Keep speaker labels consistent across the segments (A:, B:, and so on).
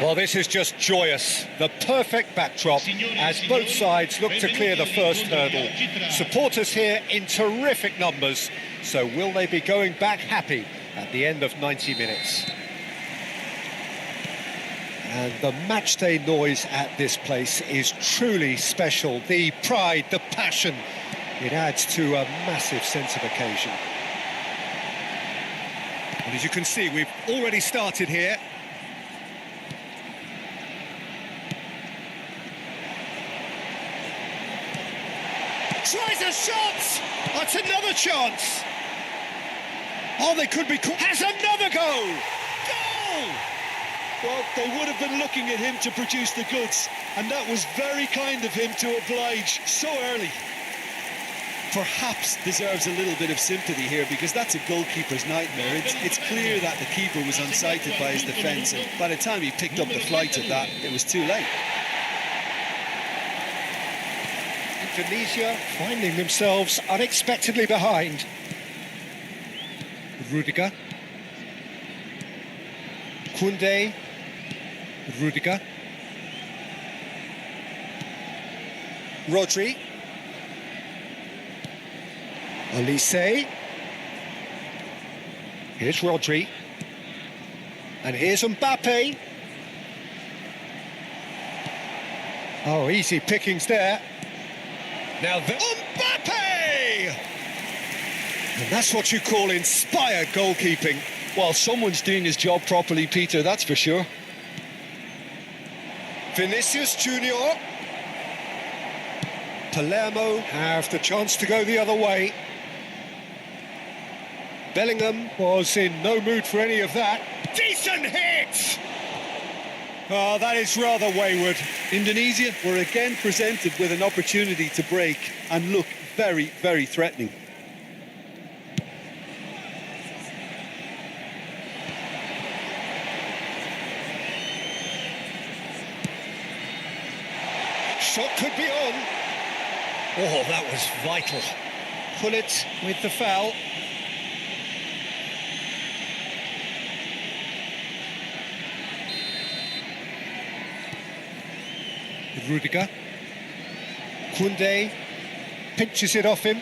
A: Well, this is just joyous. The perfect backdrop as both sides look to clear the first hurdle. Supporters here in terrific numbers. So will they be going back happy at the end of 90 minutes? And the matchday noise at this place is truly special. The pride, the passion, it adds to a massive sense of occasion. And as you can see, we've already started here. Tries a shot! That's another chance! Oh, they could be... Has another goal! Goal!
B: Well, they would have been looking at him to produce the goods, and that was very kind of him to oblige so early. Perhaps deserves a little bit of sympathy here, because that's a goalkeeper's nightmare. It's clear that the keeper was unsighted by his defence, and by the time he picked up the flight of that, it was too late.
A: Indonesia finding themselves unexpectedly behind. Rudiger. Koundé. Rudiger. Rodri. Olise. Here's Rodri. And here's Mbappe. Oh, easy pickings there. Now Mbappe! And that's what you call inspired goalkeeping.
B: Well, someone's doing his job properly, Peter, that's for sure.
A: Vinicius Junior. Palermo have the chance to go the other way. Bellingham was in no mood for any of that. Decent hit! Oh, that is rather wayward.
B: Indonesia were again presented with an opportunity to break and look very, very threatening.
A: Shot could be on. Oh, that was vital. Pullet with the foul. Rudiger. Koundé pinches it off him.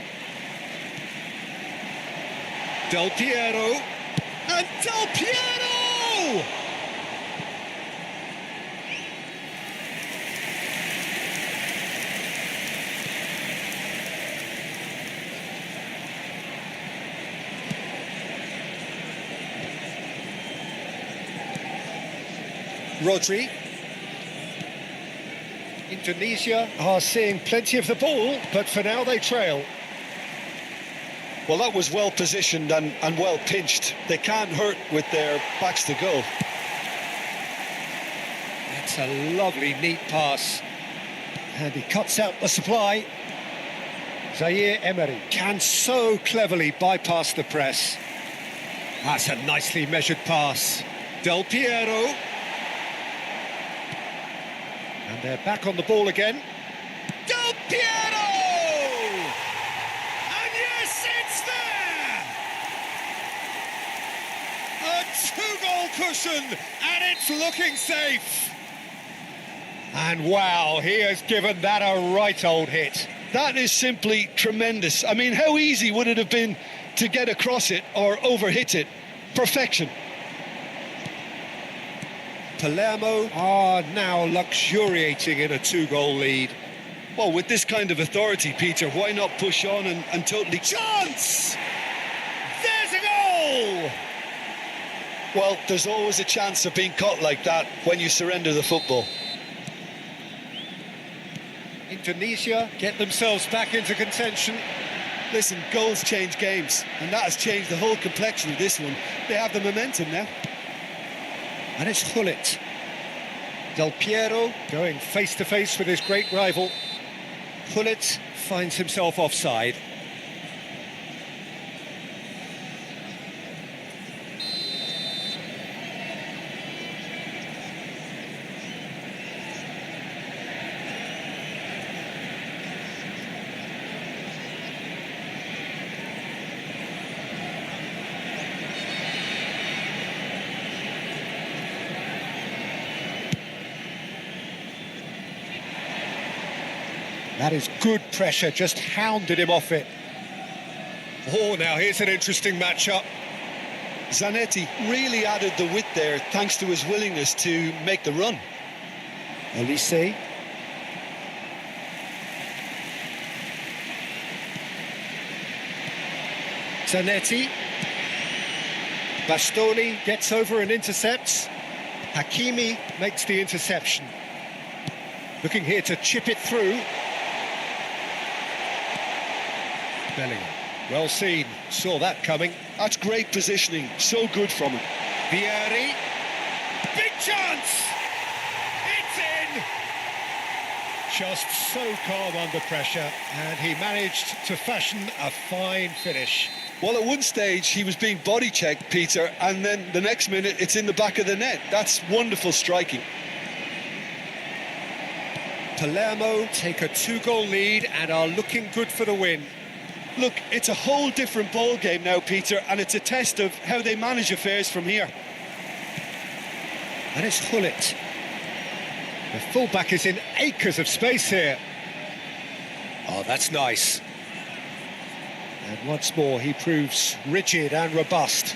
A: Del Piero. And Del Piero! Rodri. Indonesia are seeing plenty of the ball, but for now they trail.
B: Well, that was well positioned and well pinched. They can't hurt with their backs to goal.
A: That's a lovely, neat pass. And he cuts out the supply. Zaire Emery can so cleverly bypass the press. That's a nicely measured pass. Del Piero. And they're back on the ball again. Del Piero! And yes, it's there! A two-goal cushion, and it's looking safe. And wow, he has given that a right old hit.
B: That is simply tremendous. I mean, how easy would it have been to get across it or overhit it? Perfection.
A: Palermo are now luxuriating in a two-goal lead.
B: Well, with this kind of authority, Peter, why not push on and totally...
A: Chance! There's a goal!
B: Well, there's always a chance of being caught like that when you surrender the football.
A: Indonesia get themselves back into contention.
B: Listen, goals change games, and that has changed the whole complexion of this one. They have the momentum now.
A: And it's Gullit. Del Piero going face-to-face with his great rival. Gullit finds himself offside. That is good pressure, just hounded him off it. Oh, now here's an interesting matchup.
B: Zanetti really added the width there thanks to his willingness to make the run.
A: Elise. Zanetti. Bastoni gets over and intercepts. Hakimi makes the interception. Looking here to chip it through. Bellingham. Well seen, saw that coming.
B: That's great positioning, so good from him.
A: Vieri. Big chance! It's in! Just so calm under pressure, and he managed to fashion a fine finish.
B: Well, at one stage he was being body checked, Peter, and then the next minute it's in the back of the net. That's wonderful striking.
A: Palermo take a 2-goal lead and are looking good for the win.
B: Look, it's a whole different ball game now, Peter, and it's a test of how they manage affairs from here.
A: And it's Hullet. The fullback is in acres of space here. Oh, that's nice. And once more, he proves rigid and robust.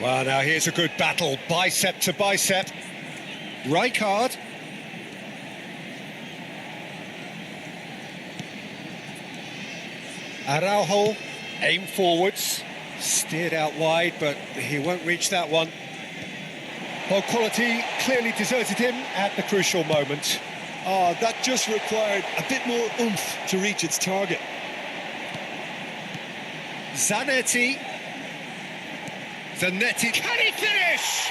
A: Well, now here's a good battle, bicep to bicep. Rijkaard. Araujo, aim forwards, steered out wide, but he won't reach that one. Well, quality clearly deserted him at the crucial moment.
B: Oh, that just required a bit more oomph to reach its target.
A: Zanetti. Zanetti, can he finish?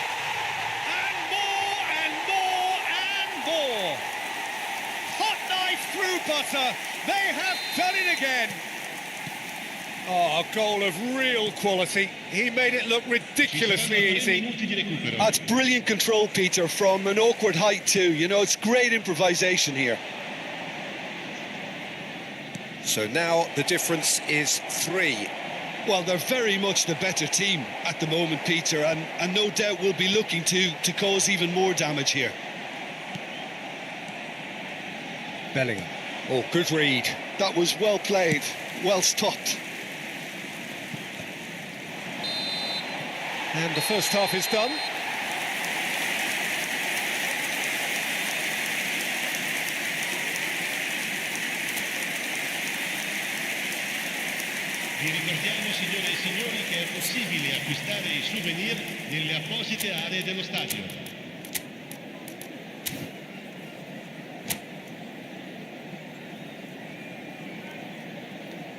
A: And more and more and more. Hot knife through butter. They have done it again. Oh, a goal of real quality. He made it look ridiculously easy.
B: That's brilliant control, Peter, from an awkward height too. You know, it's great improvisation here.
A: So now the difference is 3.
B: Well, they're very much the better team at the moment, Peter, and no doubt will be looking to cause even more damage here.
A: Bellingham. Oh, good read.
B: That was well played, well stopped.
A: And the first half is done.
C: Vi ricordiamo, signore e signori, che è possibile acquistare i souvenir nelle apposite aree dello stadio.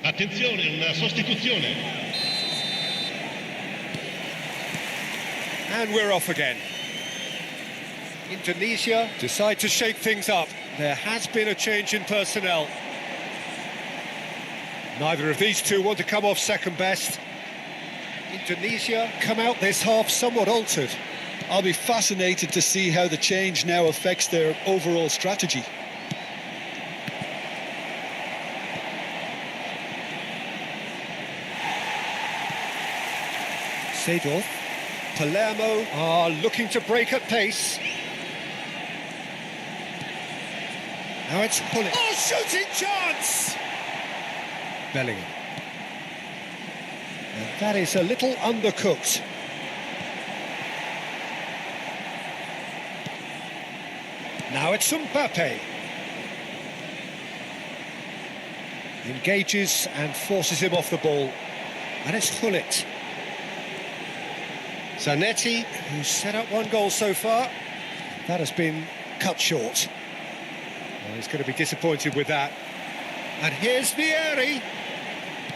C: Attenzione, una sostituzione.
A: And we're off again. Indonesia decide to shake things up. There has been a change in personnel. Neither of these two want to come off second best. Indonesia come out this half somewhat altered.
B: I'll be fascinated to see how the change now affects their overall strategy.
A: Seedorf. Palermo are looking to break at pace. Now it's Hullet. Oh, shooting chance! Bellingham. And that is a little undercooked. Now it's Mbappe. Engages and forces him off the ball. And it's Hullet. Zanetti, who's set up 1 goal so far. That has been cut short. Well, he's going to be disappointed with that. And here's Vieri.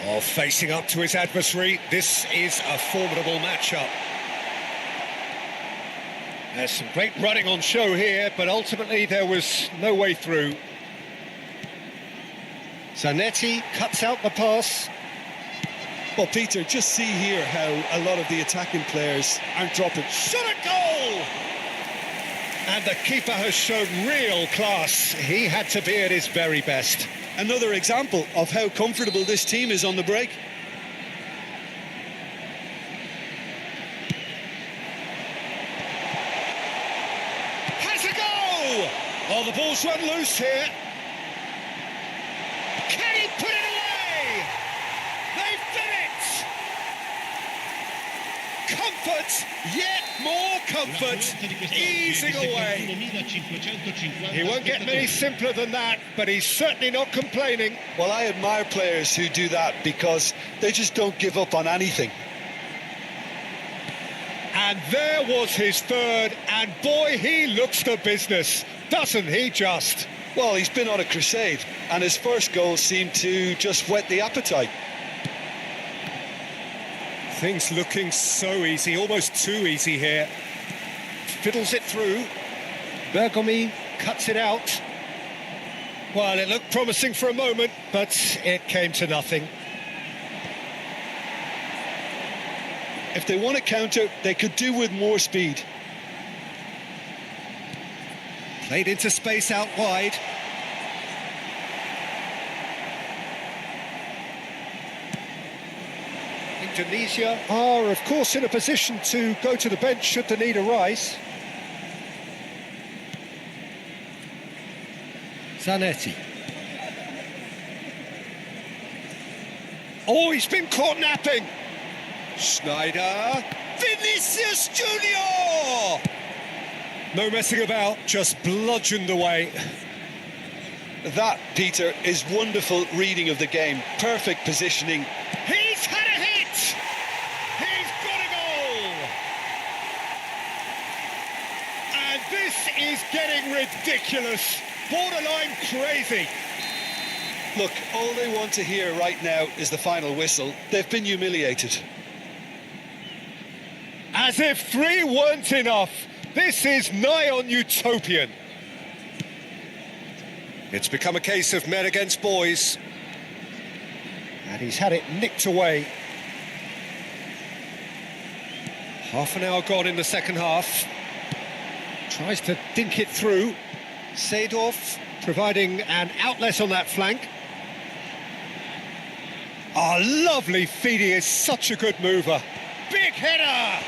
A: Oh, facing up to his adversary. This is a formidable matchup. There's some great running on show here, but ultimately there was no way through. Zanetti cuts out the pass.
B: Well, Peter, just see here how a lot of the attacking players aren't dropping.
A: Shot at goal! And the keeper has shown real class. He had to be at his very best.
B: Another example of how comfortable this team is on the break.
A: Has a go! Oh, the ball's run loose here. Can he put it away? They've done it! Comfort, yet more comfort, easing away. He won't get many simpler than that, but he's certainly not complaining.
B: Well, I admire players who do that because they just don't give up on anything.
A: And there was his third, and boy, he looks the business, doesn't he just?
B: Well, he's been on a crusade, and his first goal seemed to just whet the appetite.
A: Things looking so easy, almost too easy here. Fiddles it through. Bergomi cuts it out. Well, it looked promising for a moment, but it came to nothing.
B: If they want to counter, they could do with more speed.
A: Played into space out wide. Indonesia are, of course, in a position to go to the bench should the need arise. Zanetti. Oh, he's been caught napping. Schneider. Vinicius Junior! No messing about, just bludgeoned away.
B: That, Peter, is wonderful reading of the game. Perfect positioning.
A: He's had a hit! He's got a goal! And this is getting ridiculous. Borderline crazy.
B: Look, all they want to hear right now is the final whistle. They've been humiliated.
A: As if three weren't enough. This is nigh on utopian. It's become a case of men against boys. And he's had it nicked away. Half an hour gone in the second half. Tries to dink it through. Seedorf providing an outlet on that flank. Oh, lovely feed. He is such a good mover. Big header!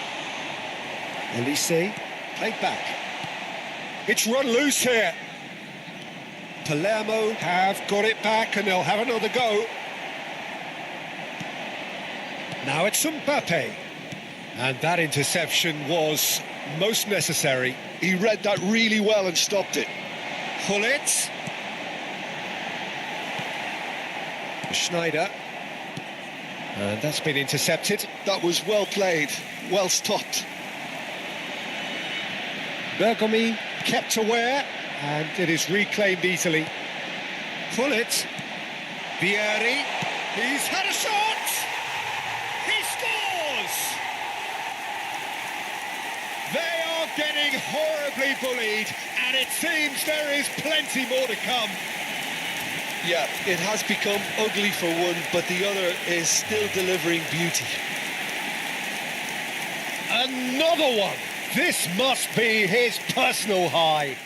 A: Elise, played back. It's run loose here. Palermo have got it back and they'll have another go. Now it's Mbappe. And that interception was most necessary.
B: He read that really well and stopped it.
A: Hullet. Schneider. And that's been intercepted.
B: That was well played, well stopped.
A: Bergomi kept aware, and it is reclaimed easily. Hullet. Vieri. He's had a shot! He scores! They are getting horribly bullied, and it seems there is plenty more to come.
B: Yeah, it has become ugly for one, but the other is still delivering beauty.
A: Another one! This must be his personal high.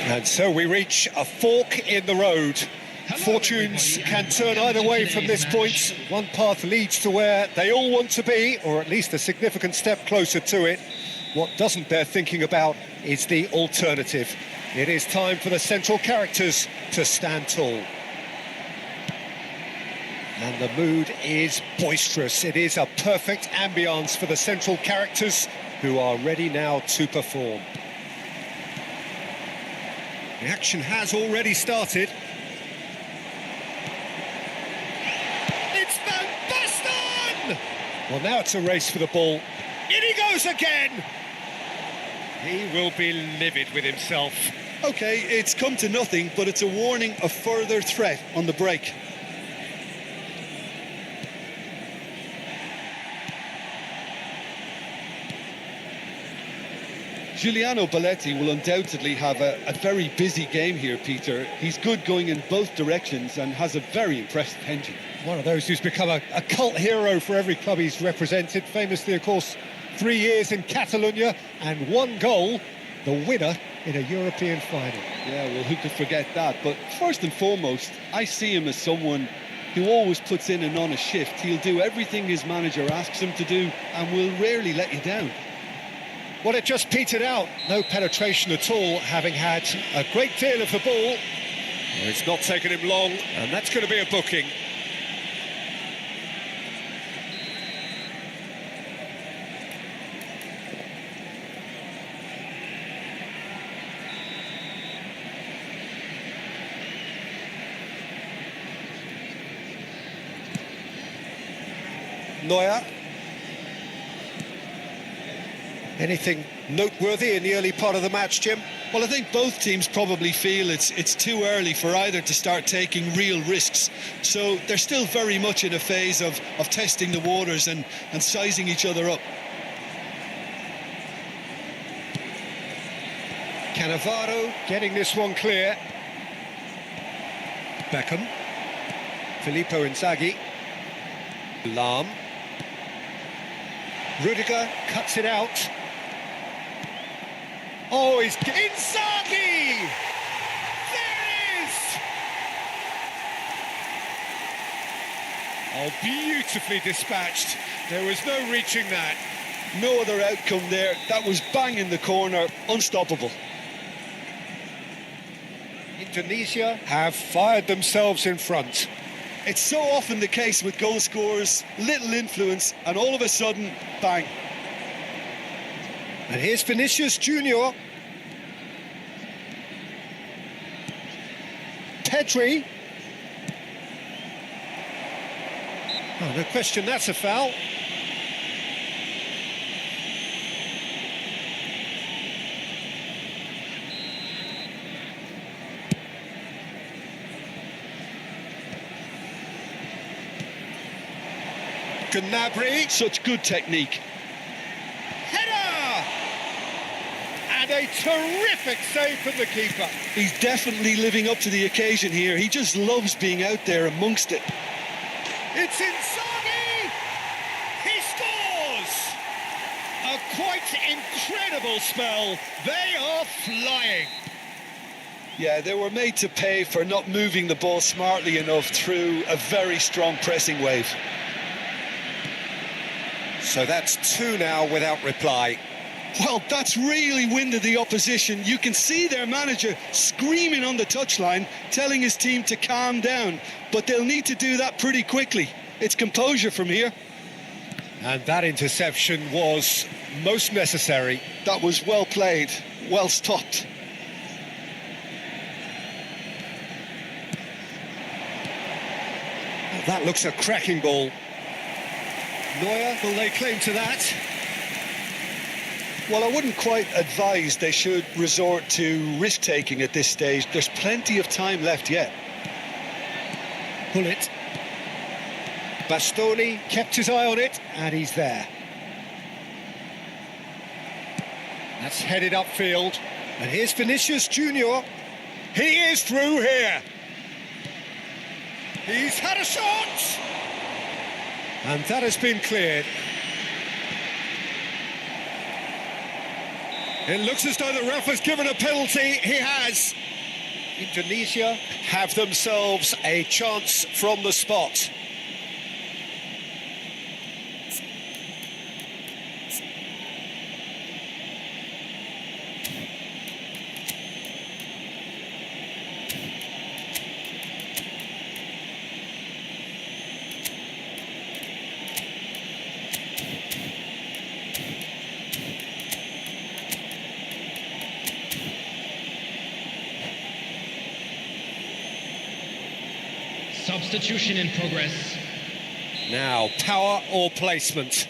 A: And so we reach a fork in the road. Fortunes can turn either way from this point. One path leads to where they all want to be, or at least a significant step closer to it. What doesn't bear thinking about is the alternative. It is time for the central characters to stand tall. And the mood is boisterous. It is a perfect ambience for the central characters who are ready now to perform. The action has already started. It's Van Basten! Well, now it's a race for the ball. In he goes again! He will be livid with himself.
B: OK, it's come to nothing, but it's a warning of further threat on the break. Giuliano Belletti will undoubtedly have a very busy game here, Peter. He's good going in both directions and has a very impressive engine.
A: One of those who's become a cult hero for every club he's represented. Famously, of course, 3 years in Catalonia and 1 goal, the winner in a European final.
B: Yeah, well, who could forget that? But first and foremost, I see him as someone who always puts in an honest shift. He'll do everything his manager asks him to do and will rarely let you down.
A: Well, it just petered out. No penetration at all, having had a great deal of the ball. Well, it's not taken him long, and that's going to be a booking. Neuer. Anything noteworthy in the early part of the match, Jim?
B: Well, I think both teams probably feel it's too early for either to start taking real risks. So they're still very much in a phase of testing the waters and sizing each other up.
A: Cannavaro getting this one clear. Beckham. Filippo Inzaghi. Lahm. Rudiger cuts it out. Oh, he's Inzaghi! There it is! Oh, beautifully dispatched. There was no reaching that.
B: No other outcome there. That was bang in the corner, unstoppable.
A: Indonesia have fired themselves in front.
B: It's so often the case with goal scorers, little influence, and all of a sudden, bang.
A: And here's Vinicius Junior. Pedri. Oh, no question, that's a foul. Gnabry.
B: Such good technique.
A: Header! And a terrific save from the keeper.
B: He's definitely living up to the occasion here. He just loves being out there amongst it.
A: It's Inzaghi! He scores! A quite incredible spell. They are flying.
B: Yeah, they were made to pay for not moving the ball smartly enough through a very strong pressing wave.
A: So that's 2 now without reply.
B: Well, that's really winded the opposition. You can see their manager screaming on the touchline, telling his team to calm down. But they'll need to do that pretty quickly. It's composure from here.
A: And that interception was most necessary.
B: That was well played, well stopped.
A: That looks a cracking ball. Neuer, will they claim to that?
B: Well, I wouldn't quite advise they should resort to risk-taking at this stage. There's plenty of time left yet.
A: Pull it. Bastoni kept his eye on it, and he's there. That's headed upfield. And here's Vinicius Junior. He is through here. He's had a shot! And that has been cleared. It looks as though the ref has given a penalty. He has. Indonesia have themselves a chance from the spot.
D: Substitution in progress.
A: Now, power or placement?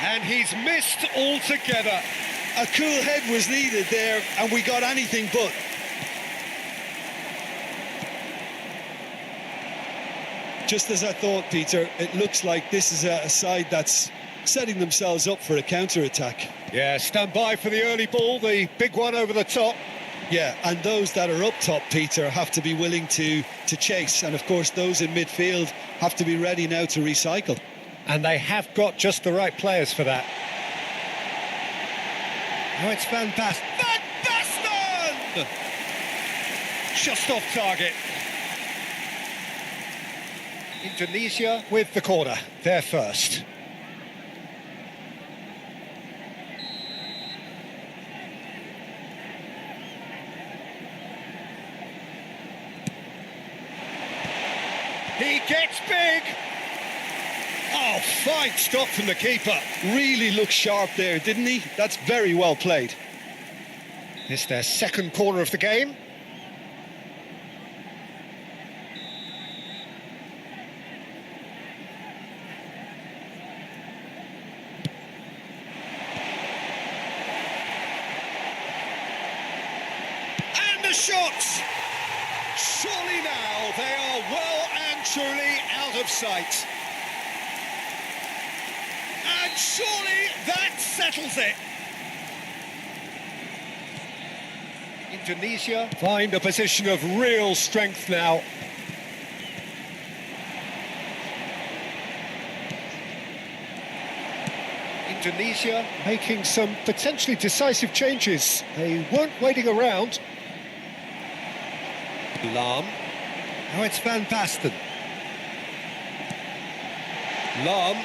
A: And he's missed altogether.
B: A cool head was needed there, and we got anything but. Just as I thought, Peter, it looks like this is a side that's setting themselves up for a counter-attack.
A: Yeah, stand by for the early ball, the big one over the top.
B: Yeah, and those that are up top, Peter, have to be willing to chase. And, of course, those in midfield have to be ready now to recycle.
A: And they have got just the right players for that. Now it's Van Basten. Van Basten! Just off target. Indonesia with the corner. They're first. He gets big. Oh, fine stop from the keeper.
B: Really looked sharp there, didn't he? That's very well played.
A: It's their second corner of the game. And the shots! Surely now they are well and truly out of sight. And surely that settles it. Indonesia find a position of real strength now. Indonesia making some potentially decisive changes. They weren't waiting around. Lam. Now it's Van Basten. Lam.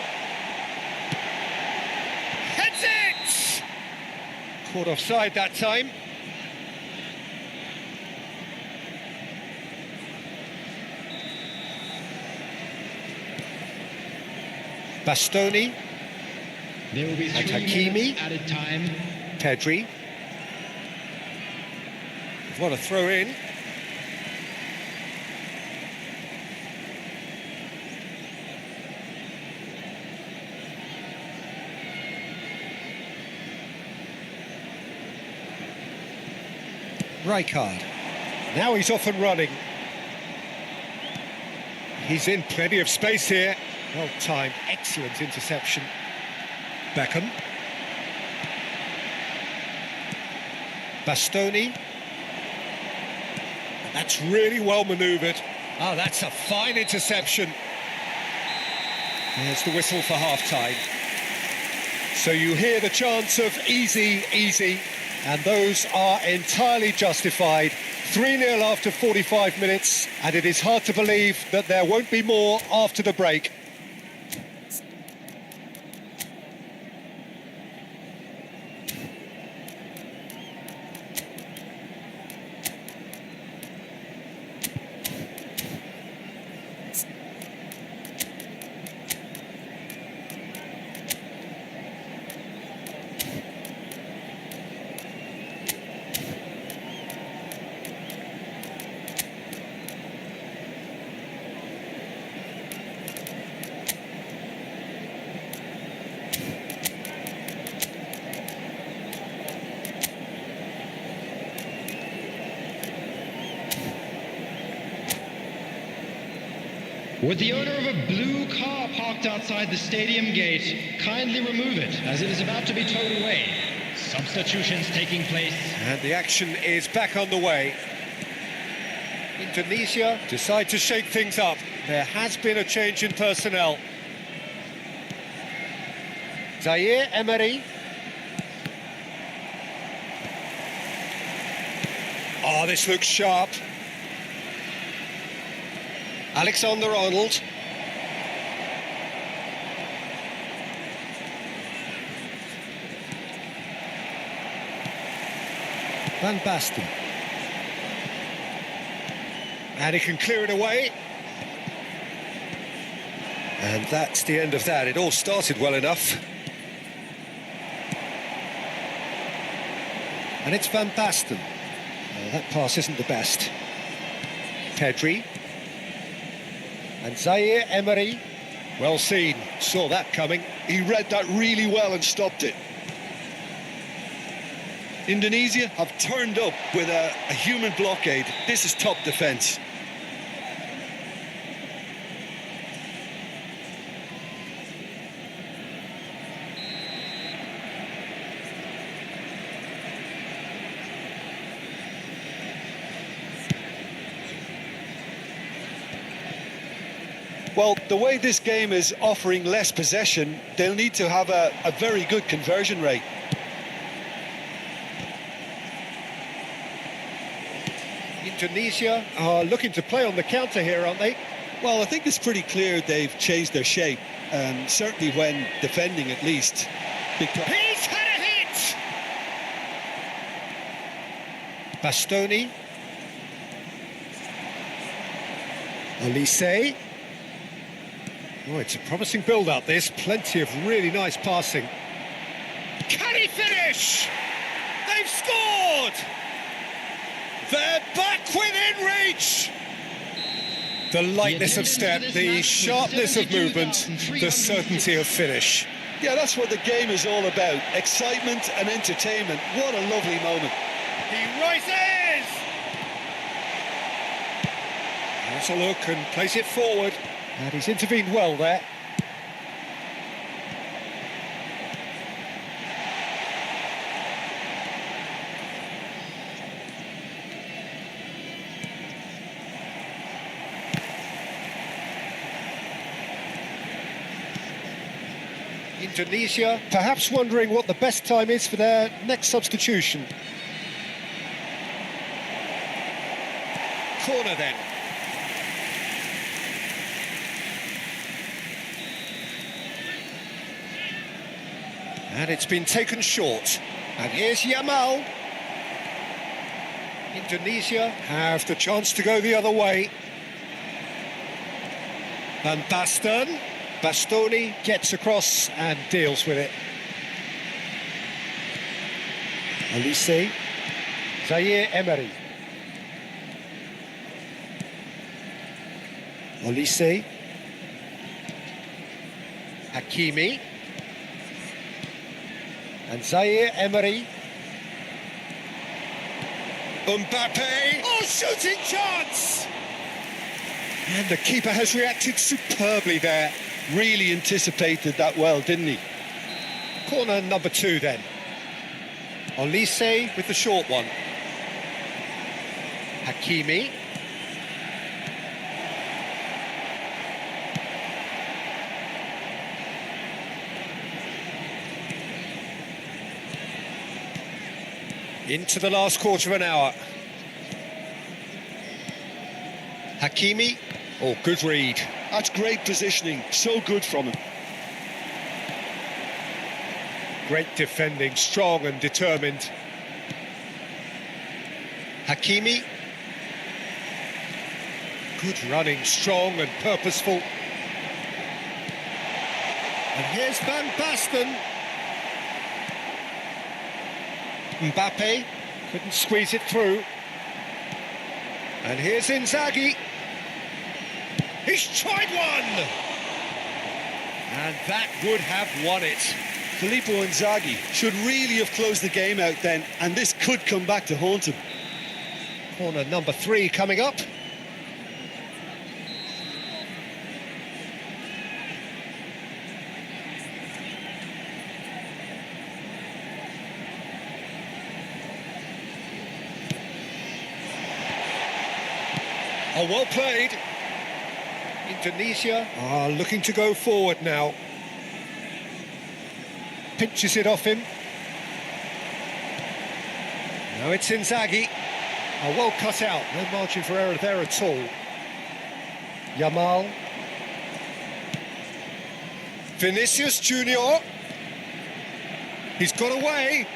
A: Heads it! Caught offside that time. Bastoni.
D: There will be 3
A: Hakimi.
D: minutes added time.
A: Pedri. What a throw in. Rijkaard. Now he's off and running. He's in plenty of space here. Well timed, excellent interception. Beckham. Bastoni. That's really well manoeuvred. Oh, that's a fine interception. There's the whistle for half-time. So you hear the chants of easy, easy, and those are entirely justified. 3-0 after 45 minutes, and it is hard to believe that there won't be more after the break.
D: Would the owner of a blue car parked outside the stadium gate kindly remove it, as it is about to be towed away? Substitutions taking place.
A: And the action is back on the way. Tunisia decide to shake things up. There has been a change in personnel. Zaire Emery. Oh, this looks sharp. Alexander-Arnold. Van Basten. And he can clear it away. And that's the end of that. It all started well enough. And it's Van Basten. That pass isn't the best. Pedri. And Zaire Emery. Well seen. Saw that coming.
B: He read that really well and stopped it. Indonesia have turned up with a human blockade. This is top defence. Well, the way this game is offering less possession, they'll need to have a very good conversion rate.
A: Indonesia are looking to play on the counter here, aren't they?
B: Well, I think it's pretty clear they've changed their shape, certainly when defending at least. Because
A: He's had a hit! Bastoni. Olise. Oh, it's a promising build-up, this. Plenty of really nice passing. Can he finish? They've scored! They're back within reach! The lightness of step, the sharpness of movement, the certainty of finish.
B: yeah, that's what the game is all about. Excitement and entertainment. What a lovely moment.
A: He rises! Has a look and plays it forward. And he's intervened well there. Indonesia perhaps wondering what the best time is for their next substitution. Corner then. And it's been taken short. And here's Yamal. Indonesia have the chance to go the other way. Van Basten. Bastoni gets across and deals with it. Olise. Zaire Emery. Olise. Hakimi. And Zaire Emery. Mbappe. Oh, shooting chance! And the keeper has reacted superbly there.
B: Really anticipated that well, didn't he?
A: Corner number 2 then. Olise with the short one. Hakimi. Into the last quarter of an hour. Hakimi. Oh, good read.
B: That's great positioning. So good from him.
A: Great defending, strong and determined. Hakimi. Good running, strong and purposeful. And here's Van Basten. Mbappe couldn't squeeze it through. And here's Inzaghi. He's tried one! And that would have won it.
B: Filippo Inzaghi should really have closed the game out then, and this could come back to haunt him.
A: Corner number 3 coming up. Oh, well played. Indonesia are looking to go forward now. Pinches it off him. Now it's Inzaghi. Oh, well cut out. No margin for error there at all. Yamal. Vinicius Junior. He's got away.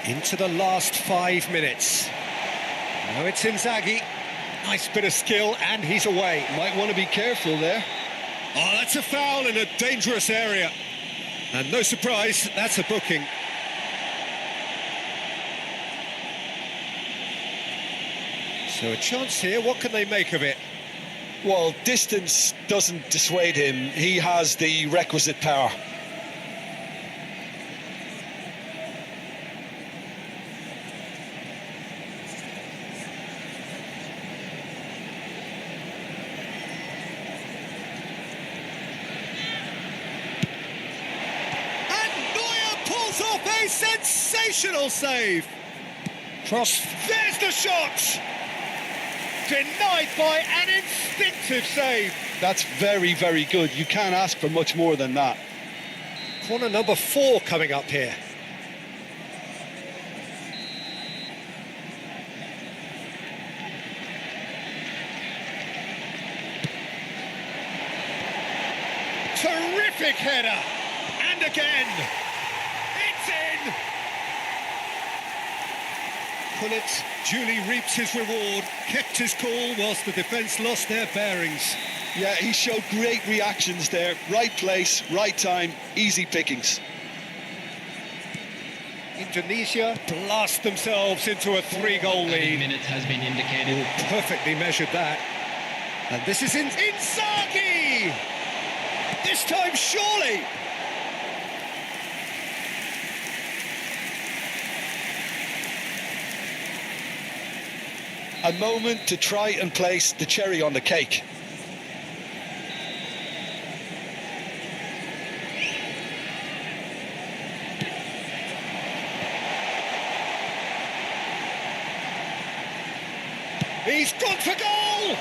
A: Into the last 5 minutes. Now it's Inzaghi. Nice bit of skill, and he's away.
B: Might want to be careful there.
A: Oh, that's a foul in a dangerous area. And no surprise, that's a booking. So a chance here, what can they make of it?
B: Well, distance doesn't dissuade him. He has the requisite power.
A: A sensational save. Cross. There's the shot. Denied by an instinctive save.
B: That's very, very good. You can't ask for much more than that.
A: Corner number 4 coming up here. Terrific header. And again. Pullet duly reaps his reward, kept his cool whilst the defence lost their bearings.
B: Yeah, he showed great reactions there. Right place, right time, easy pickings.
A: Indonesia blast themselves into a 3-goal lead.
D: Minutes has been indicated.
A: Perfectly measured that. And this is Inzaghi! This time surely!
B: A moment to try and place the cherry on the cake.
A: He's gone for goal!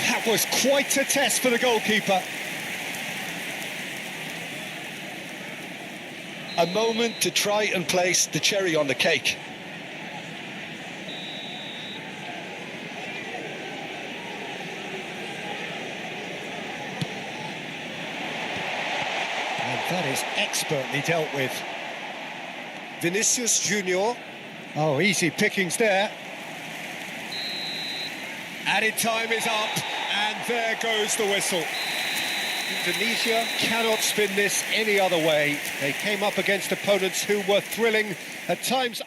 A: That was quite a test for the goalkeeper.
B: A moment to try and place the cherry on the cake.
A: That is expertly dealt with. Vinicius Junior. Oh, easy pickings there. Added time is up, and there goes the whistle. Indonesia cannot spin this any other way. They came up against opponents who were thrilling, at times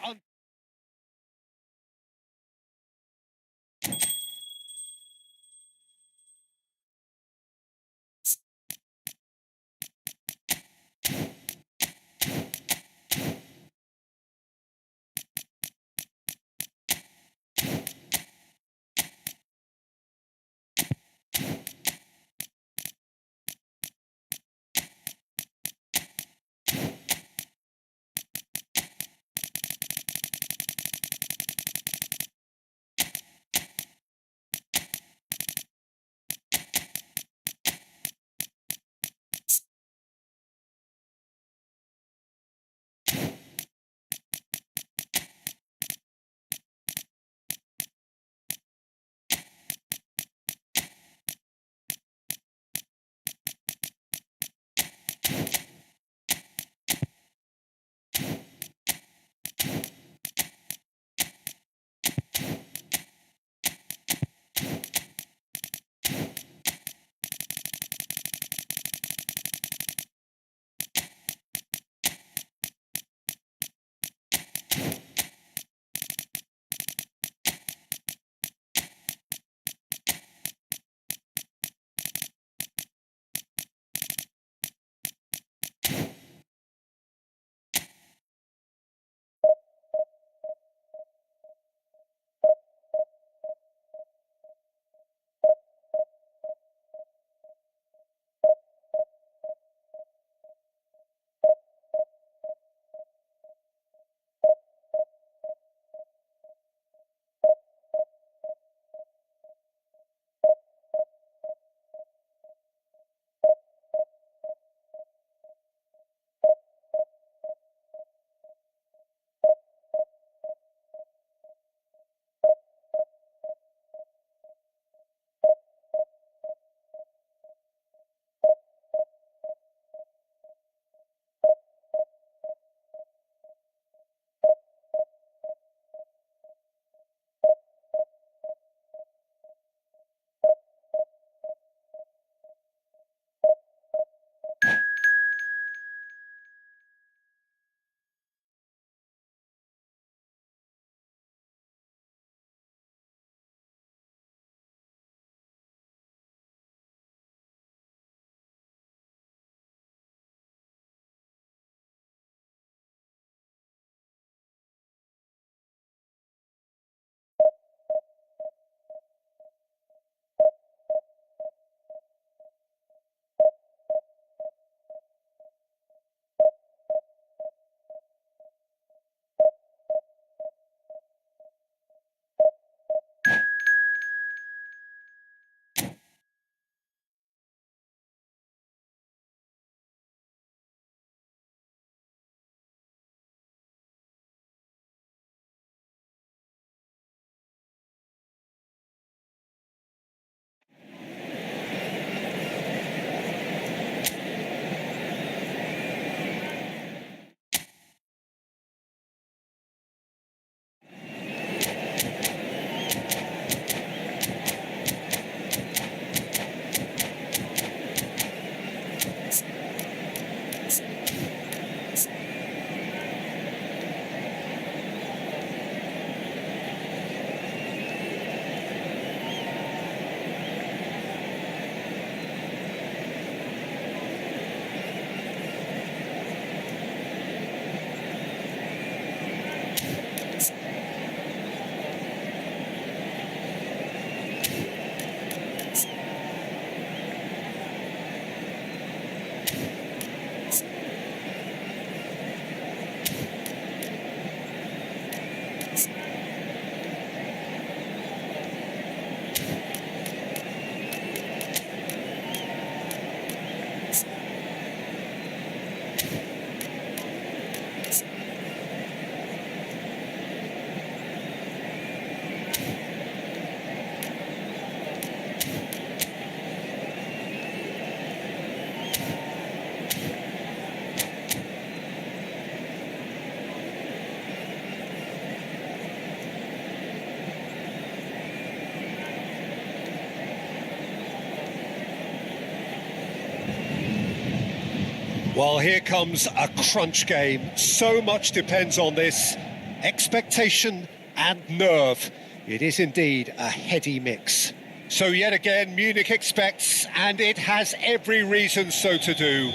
A: Well, here comes a crunch game. So much depends on this. Expectation and nerve. It is indeed a heady mix. So yet again, Munich expects, and it has every reason so to do.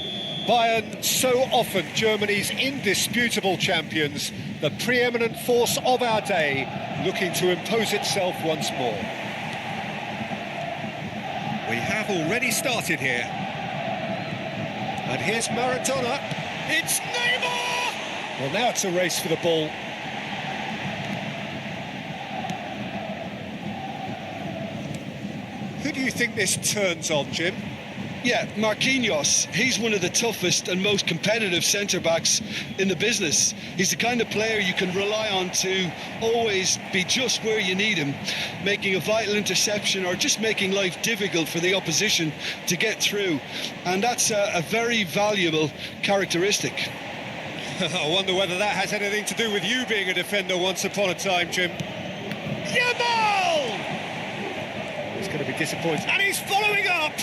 A: Bayern, so often Germany's indisputable champions, the preeminent force of our day, looking to impose itself once more. We have already started here. And here's Maradona. It's Neymar! Well, now it's a race for the ball. Who do you think this turns on, Jim?
B: Yeah, Marquinhos. He's one of the toughest and most competitive centre-backs in the business. He's the kind of player you can rely on to always be just where you need him, making a vital interception or just making life difficult for the opposition to get through. And that's a very valuable characteristic.
A: I wonder whether that has anything to do with you being a defender once upon a time, Jim. Yamal! He's going to be disappointed. And he's following up!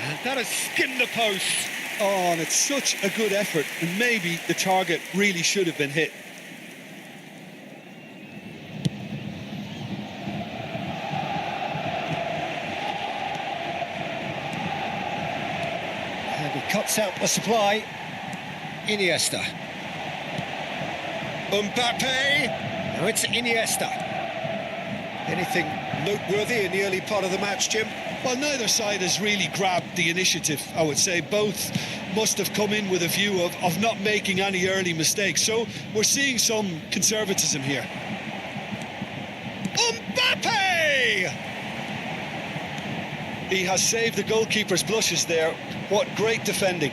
A: And that has skimmed the post.
B: Oh, and it's such a good effort, and maybe the target really should have been hit.
A: And he cuts out the supply. Iniesta. Mbappe. Now it's Iniesta. Anything noteworthy in the early part of the match, Jim?
B: Well, neither side has really grabbed the initiative, I would say. Both must have come in with a view of not making any early mistakes. So we're seeing some conservatism here.
A: Mbappe!
B: He has saved the goalkeeper's blushes there. What great defending.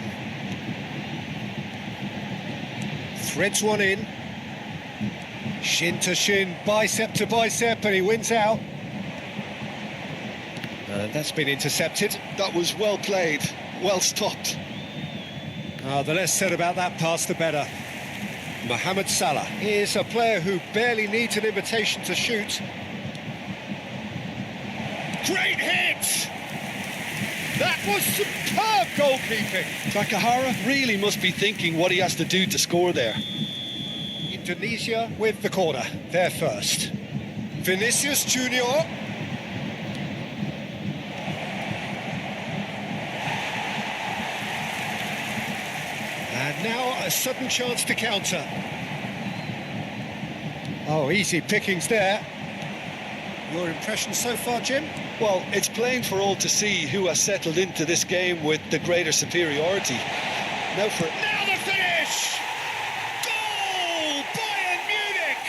A: Threads one in. Shin to shin, bicep to bicep, and he wins out. That's been intercepted.
B: That was well played, well stopped.
A: The less said about that pass, the better. Mohamed Salah is a player who barely needs an invitation to shoot. Great hit! That was superb goalkeeping.
B: Takahara really must be thinking what he has to do to score there.
A: Indonesia with the corner, there first. Vinicius Junior. And now a sudden chance to counter. Oh, easy pickings there. Your impression so far, Jim?
B: Well, it's plain for all to see who has settled into this game with the greater superiority. Now
A: the finish! Goal! Bayern Munich!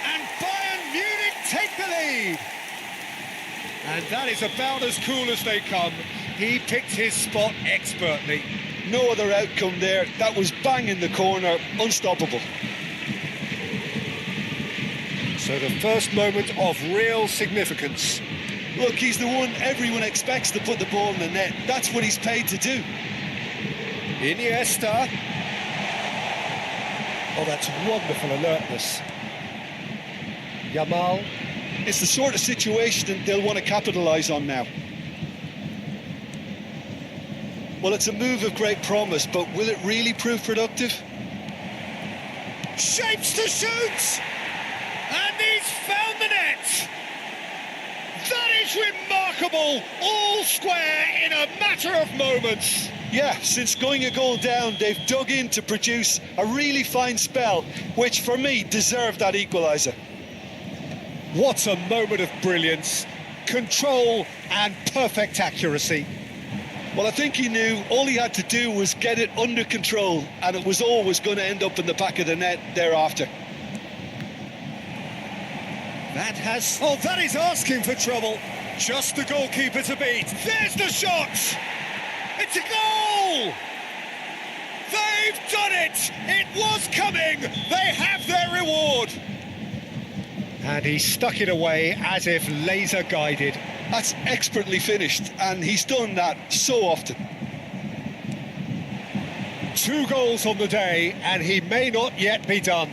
A: And Bayern Munich take the lead! And that is about as cool as they come. He picked his spot expertly.
B: No other outcome there. That was bang in the corner, unstoppable.
A: So the first moment of real significance.
B: Look, he's the one everyone expects to put the ball in the net. That's what he's paid to do.
A: Iniesta. Oh, that's wonderful alertness. Yamal.
B: It's the sort of situation they'll want to capitalise on now. Well, it's a move of great promise, but will it really prove productive?
A: Shapes to shoot! And he's found the net! That is remarkable! All square in a matter of moments!
B: Yeah, since going a goal down, they've dug in to produce a really fine spell, which for me deserved that equaliser.
A: What a moment of brilliance, control and perfect accuracy.
B: Well, I think he knew all he had to do was get it under control, and it was always going to end up in the back of the net thereafter.
A: That is asking for trouble. Just the goalkeeper to beat. There's the shot! It's a goal! They've done it! It was coming! They have their reward! And he stuck it away as if laser guided.
B: That's expertly finished, and he's done that so often.
A: 2 goals on the day, and he may not yet be done.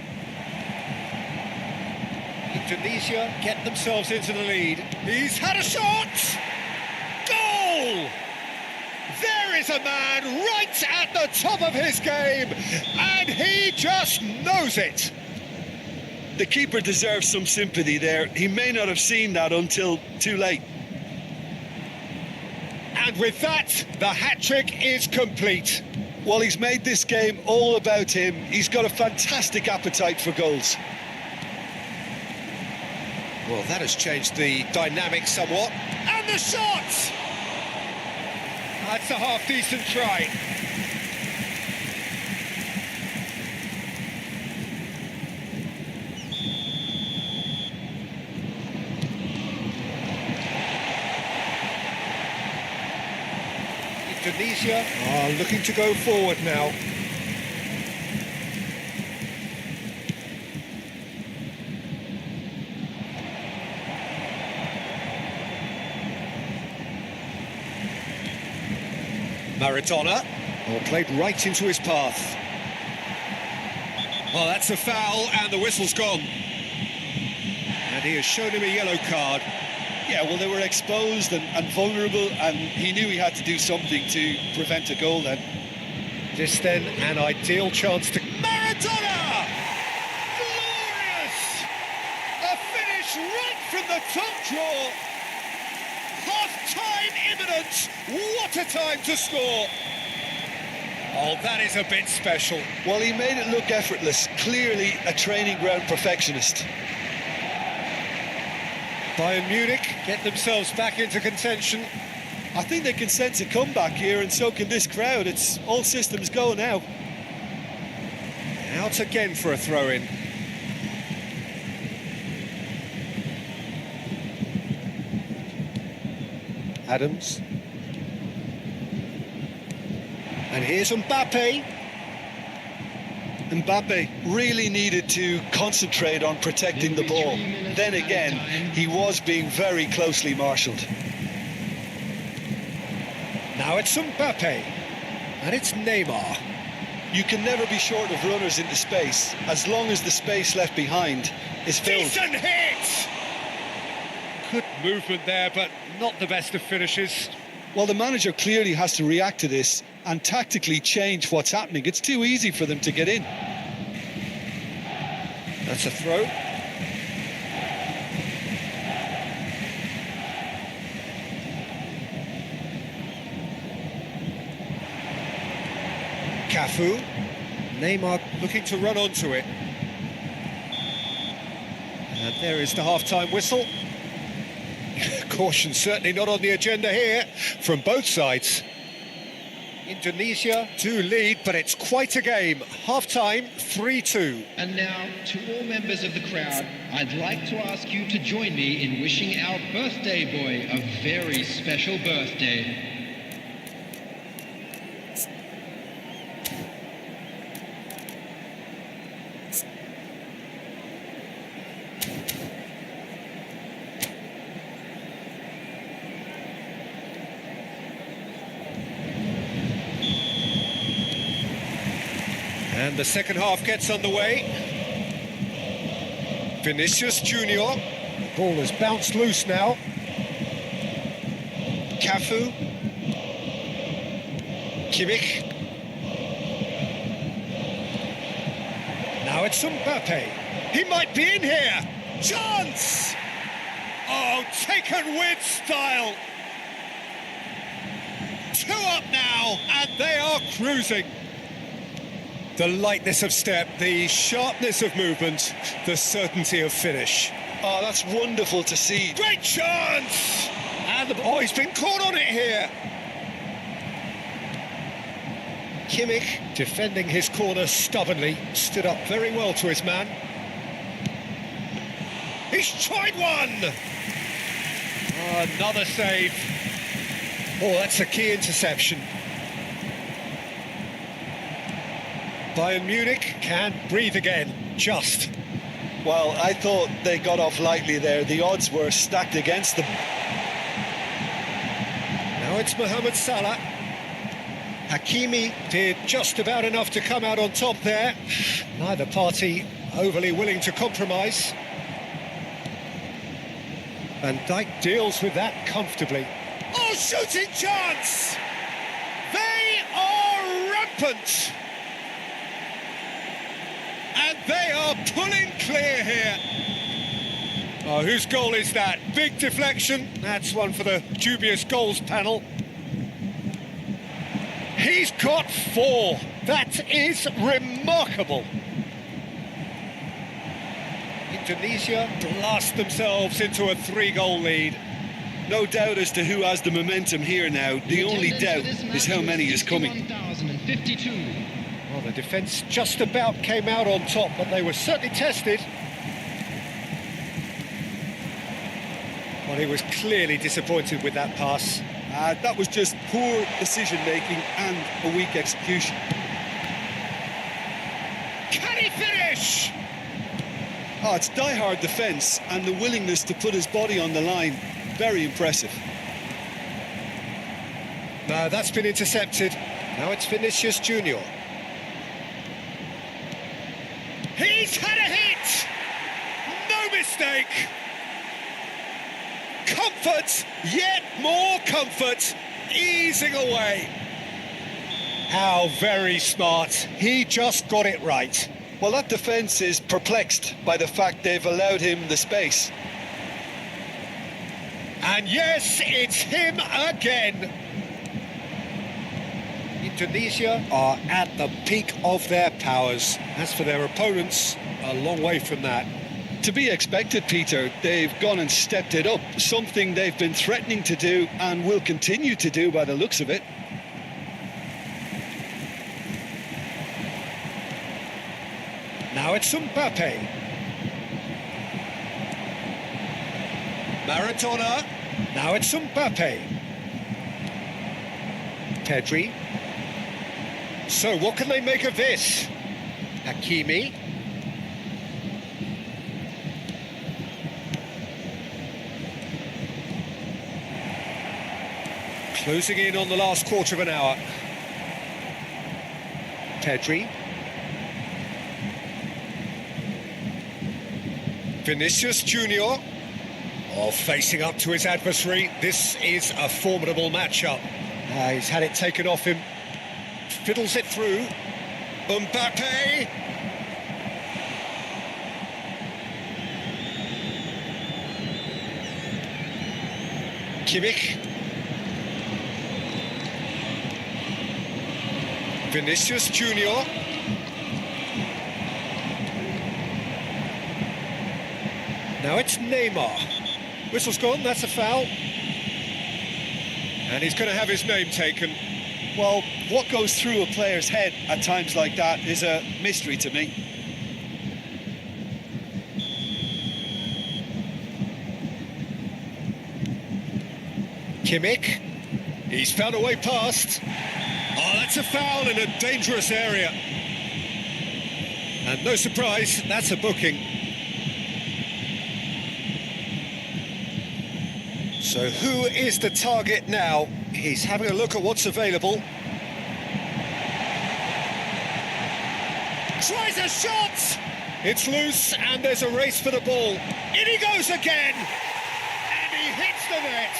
A: Indonesia get themselves into the lead. He's had a shot! Goal! There There's a man right at the top of his game, and he just knows it.
B: The keeper deserves some sympathy there. He may not have seen that until too late.
A: And with that, the hat-trick is complete.
B: Well, he's made this game all about him. He's got a fantastic appetite for goals.
A: Well, that has changed the dynamic somewhat. And the shot! That's a half-decent try. Indonesia are looking to go forward now. Maradona, played right into his path. Well, that's a foul, and the whistle's gone. And he has shown him a yellow card.
B: Yeah, well, they were exposed and vulnerable, and he knew he had to do something to prevent a goal then.
A: This then, an ideal chance to... Maradona! Glorious! A finish right from the top draw. Half-time imminent. What a time to score. Oh, that is a bit special.
B: Well, he made it look effortless. Clearly a training ground perfectionist.
A: Bayern Munich get themselves back into contention.
B: I think they can sense a comeback here, and so can this crowd. It's all systems go now.
A: Out again for a throw-in. Adams. And here's Mbappe.
B: Mbappe really needed to concentrate on protecting the ball. Then again, he was being very closely marshalled.
A: Now it's Mbappe. And it's Neymar.
B: You can never be short of runners into space, as long as the space left behind is filled.
A: Decent hit! Good movement there, but not the best of finishes.
B: Well, the manager clearly has to react to this and tactically change what's happening. It's too easy for them to get in.
A: That's a throw. Cafu. Neymar looking to run onto it. And there is the half-time whistle. Caution certainly not on the agenda here from both sides. Indonesia do lead, but it's quite a game. Half-time, 3-2.
D: And now, to all members of the crowd, I'd like to ask you to join me in wishing our birthday boy a very special birthday.
A: And the second half gets underway. Vinicius Junior. The ball has bounced loose now. Cafu. Kimmich. Now it's Mbappe. He might be in here. Chance! Oh, taken with style. 2 up now, and they are cruising. The lightness of step, the sharpness of movement, the certainty of finish.
B: Oh, that's wonderful to see.
A: Great chance! And he's been caught on it here. Kimmich, defending his corner stubbornly, stood up very well to his man. He's tried one! Oh, another save. Oh, that's a key interception. Bayern Munich can breathe again, just.
B: Well, I thought they got off lightly there. The odds were stacked against them.
A: Now it's Mohamed Salah. Hakimi did just about enough to come out on top there. Neither party overly willing to compromise. Van Dijk deals with that comfortably. Oh, shooting chance! They rampant. And they are pulling clear here. Oh, whose goal is that? Big deflection. That's one for the dubious goals panel. He's got 4. That is remarkable. Indonesia blast themselves into a 3-goal lead.
B: No doubt as to who has the momentum here now. The only doubt is how many is coming.
D: 1,052.
A: Well, the defence just about came out on top, but they were certainly tested. Well, he was clearly disappointed with that pass.
B: That was just poor decision-making and a weak execution.
A: Can he finish?
B: Oh, it's die-hard defence and the willingness to put his body on the line. Very impressive.
A: No, that's been intercepted. Now it's Vinicius Junior. He's had a hit! No mistake! Comfort, yet more comfort, easing away. How very smart. He just got it right.
B: Well, that defence is perplexed by the fact they've allowed him the space.
A: And yes, it's him again. Indonesia are at the peak of their powers. As for their opponents, a long way from that.
B: To be expected, Peter. They've gone and stepped it up, something they've been threatening to do and will continue to do by the looks of it.
A: Now it's Mbappe. Maradona. Now it's Mbappe. Pedri. So what can they make of this? Hakimi. Closing in on the last quarter of an hour. Pedri. Vinicius Junior. Oh, facing up to his adversary. This is a formidable matchup. He's had it taken off him. Fiddles it through. Mbappe. Kimmich. Vinicius Junior. Now it's Neymar. Whistle's gone, that's a foul. And he's going to have his name taken.
B: Well, what goes through a player's head at times like that is a mystery to me.
A: Kimmich. He's found a way past. Oh, that's a foul in a dangerous area. And no surprise, that's a booking. So who is the target now? He's having a look at what's available. Tries a shot! It's loose and there's a race for the ball. In he goes again! And he hits the net!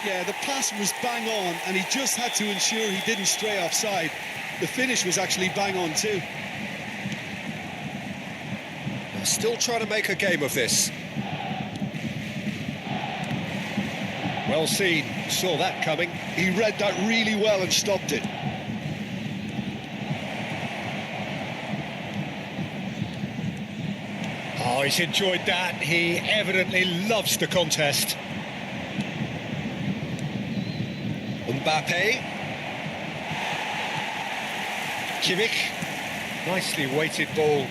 B: Yeah, the pass was bang on and he just had to ensure he didn't stray offside. The finish was actually bang on too.
A: They're still trying to make a game of this. Well seen, saw that coming.
B: He read that really well and stopped it.
A: Oh, he's enjoyed that. He evidently loves the contest. Mbappe. Kimmich. Nicely weighted ball.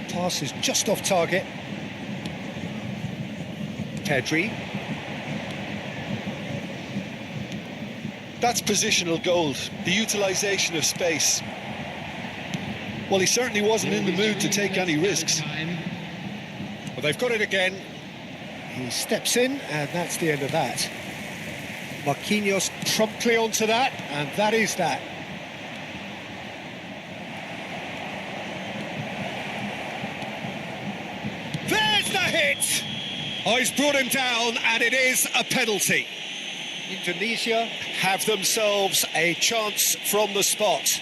A: Pass is just off target. Pedri.
B: That's positional gold, the utilisation of space. Well, he certainly wasn't in the mood to take any risks.
A: Well, they've got it again. He steps in, and that's the end of that. Marquinhos promptly onto that, and that is that. There's the hit! Oh, he's brought him down, and it is a penalty. Indonesia have themselves a chance from the spot.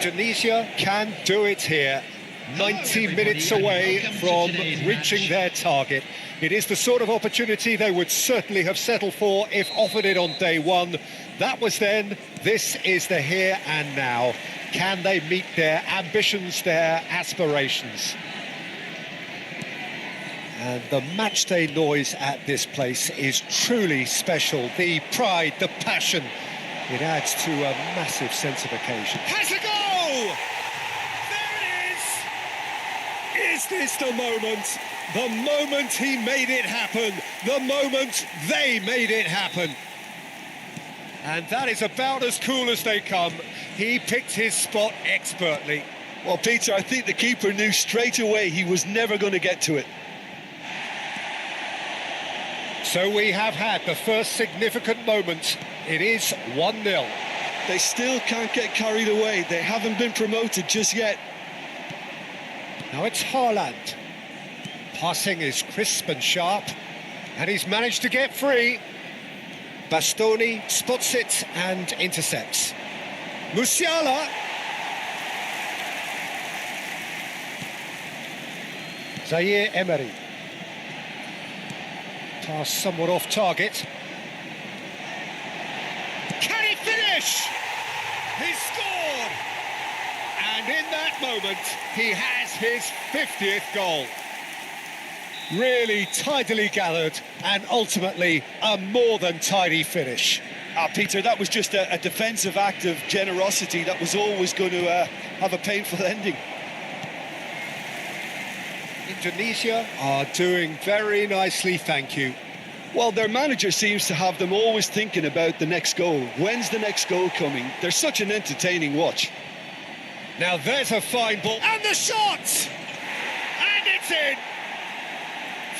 A: Indonesia can do it here. 90 minutes away from reaching their target. It is the sort of opportunity they would certainly have settled for if offered it on day one. That was then, this is the here and now. Can they meet their ambitions, their aspirations? And the matchday noise at this place is truly special. The pride, the passion, it adds to a massive sense of occasion.
B: Has a goal! There it is! Is this the moment? The moment he made it happen. The moment they made it happen.
A: And that is about as cool as they come. He picked his spot expertly.
B: Well, Peter, I think the keeper knew straight away he was never going to get to it.
A: So we have had the first significant moment. It is 1-0.
B: They still can't get carried away. They haven't been promoted just yet.
A: Now it's Haaland. Passing is crisp and sharp, and he's managed to get free. Bastoni spots it and intercepts. Musiala. Zaire Emery. Pass somewhat off target. Can he finish? He scored! And in that moment, he has his 50th goal. Really tidily gathered and ultimately a more than tidy finish.
B: Peter, that was just a defensive act of generosity that was always going to have a painful ending.
A: Indonesia are doing very nicely, thank you.
B: Well, their manager seems to have them always thinking about the next goal. When's the next goal coming? They're such an entertaining watch.
A: Now there's a fine ball. And the shot! And it's in!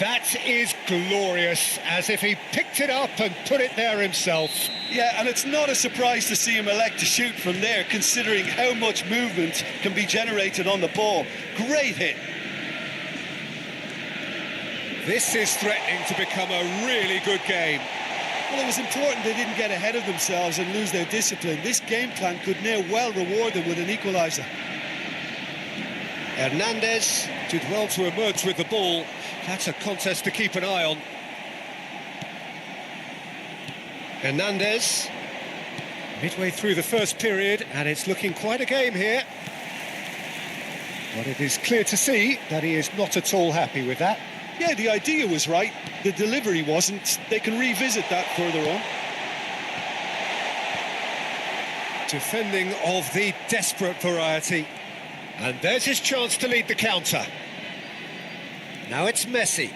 A: That is glorious, as if he picked it up and put it there himself.
B: Yeah, and it's not a surprise to see him elect to shoot from there, considering how much movement can be generated on the ball. Great hit.
A: This is threatening to become a really good game.
B: Well, it was important they didn't get ahead of themselves and lose their discipline. This game plan could now well reward them with an equaliser.
A: Hernandez did well to emerge with the ball. That's a contest to keep an eye on. Hernandez, midway through the first period, and it's looking quite a game here. But it is clear to see that he is not at all happy with that.
B: Yeah, the idea was right. The delivery wasn't. They can revisit that further on.
A: Defending of the desperate variety. And there's his chance to lead the counter. Now it's Messi.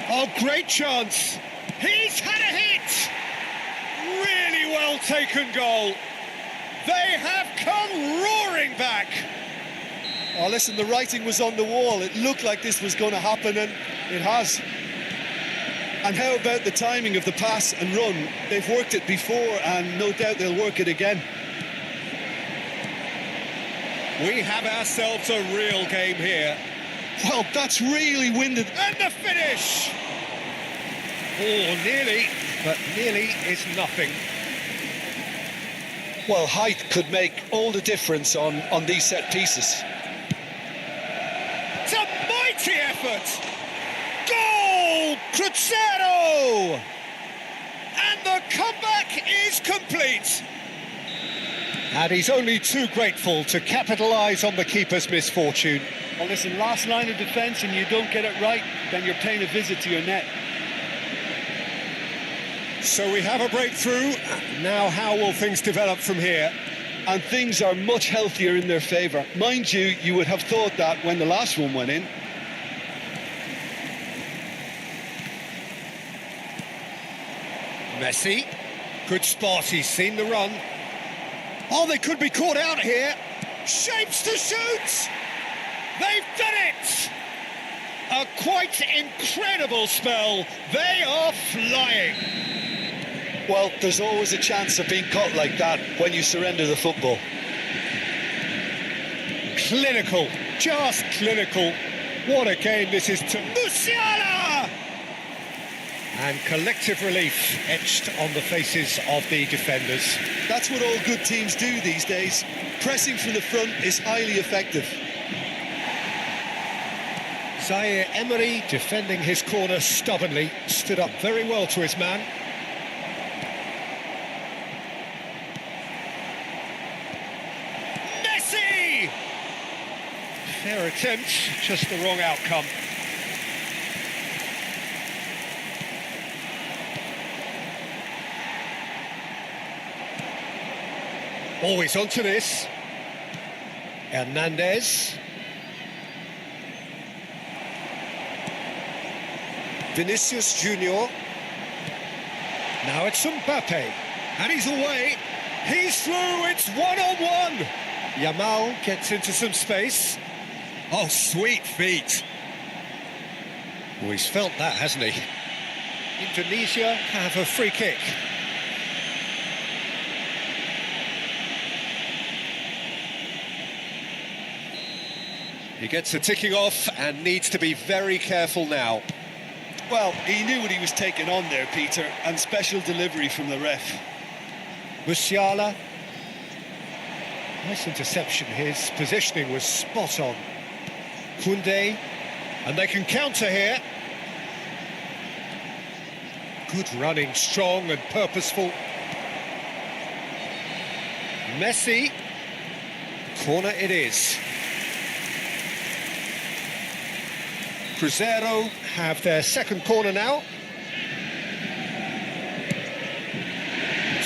A: Oh, great chance. He's had a hit. Really well taken goal. They have come roaring back.
B: Oh, listen, the writing was on the wall. It looked like this was going to happen, and it has. And how about the timing of the pass and run? They've worked it before, and no doubt they'll work it again.
A: We have ourselves a real game here.
B: Well, that's really winded.
A: And the finish! Oh, nearly, but nearly is nothing.
B: Well, height could make all the difference on these set pieces.
A: It's a mighty effort! Goal! Cruzeiro! And the comeback is complete. And he's only too grateful to capitalise on the keeper's misfortune.
B: Well, listen, last line of defence and you don't get it right, then you're paying a visit to your net.
A: So we have a breakthrough. Now how will things develop from here?
B: And things are much healthier in their favour. Mind you, you would have thought that when the last one went in.
A: Messi. Good spot, he's seen the run. Oh, they could be caught out here. Shapes to shoot! They've done it! A quite incredible spell. They are flying.
B: Well, there's always a chance of being caught like that when you surrender the football.
A: Clinical, just clinical. What a game this is to Musiala! And collective relief etched on the faces of the defenders.
B: That's what all good teams do these days. Pressing from the front is highly effective.
A: Zaire Emery, defending his corner stubbornly, stood up very well to his man. Messi! Fair attempt, just the wrong outcome. Always onto this. Hernandez. Vinicius Junior. Now it's Mbappe. And he's away. He's through. It's one-on-one. Yamal gets into some space. Oh, sweet feet. Oh, he's felt that, hasn't he? Indonesia have a free kick. He gets a ticking off and needs to be very careful now.
B: Well, he knew what he was taking on there, Peter, and special delivery from the ref.
A: Musiala. Nice interception. His positioning was spot on. Koundé. And they can counter here. Good running, strong and purposeful. Messi. Corner it is. Cruzeiro have their second corner now.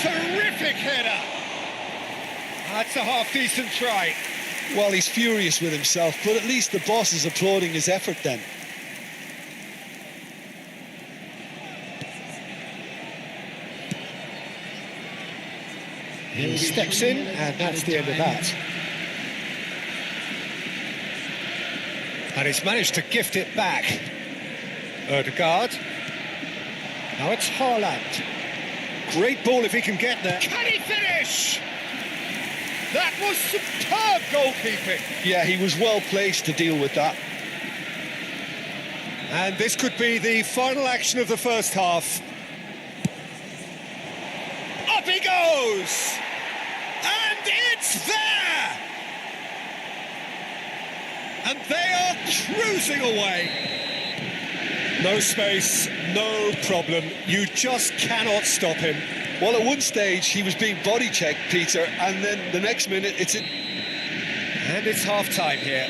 A: Terrific header! That's a half-decent try.
B: Well, he's furious with himself, but at least the boss is applauding his effort then.
A: He steps in, and that's the end of that. And he's managed to gift it back. Ødegaard. Now it's Haaland. Great ball if he can get there. Can he finish? That was superb goalkeeping.
B: Yeah, he was well placed to deal with that.
A: And this could be the final action of the first half. Up he goes! And it's there! And they are cruising away. No space, no problem. You just cannot stop him.
B: Well, at one stage, he was being body checked, Peter, and then the next minute, it's in.
A: And it's half-time here.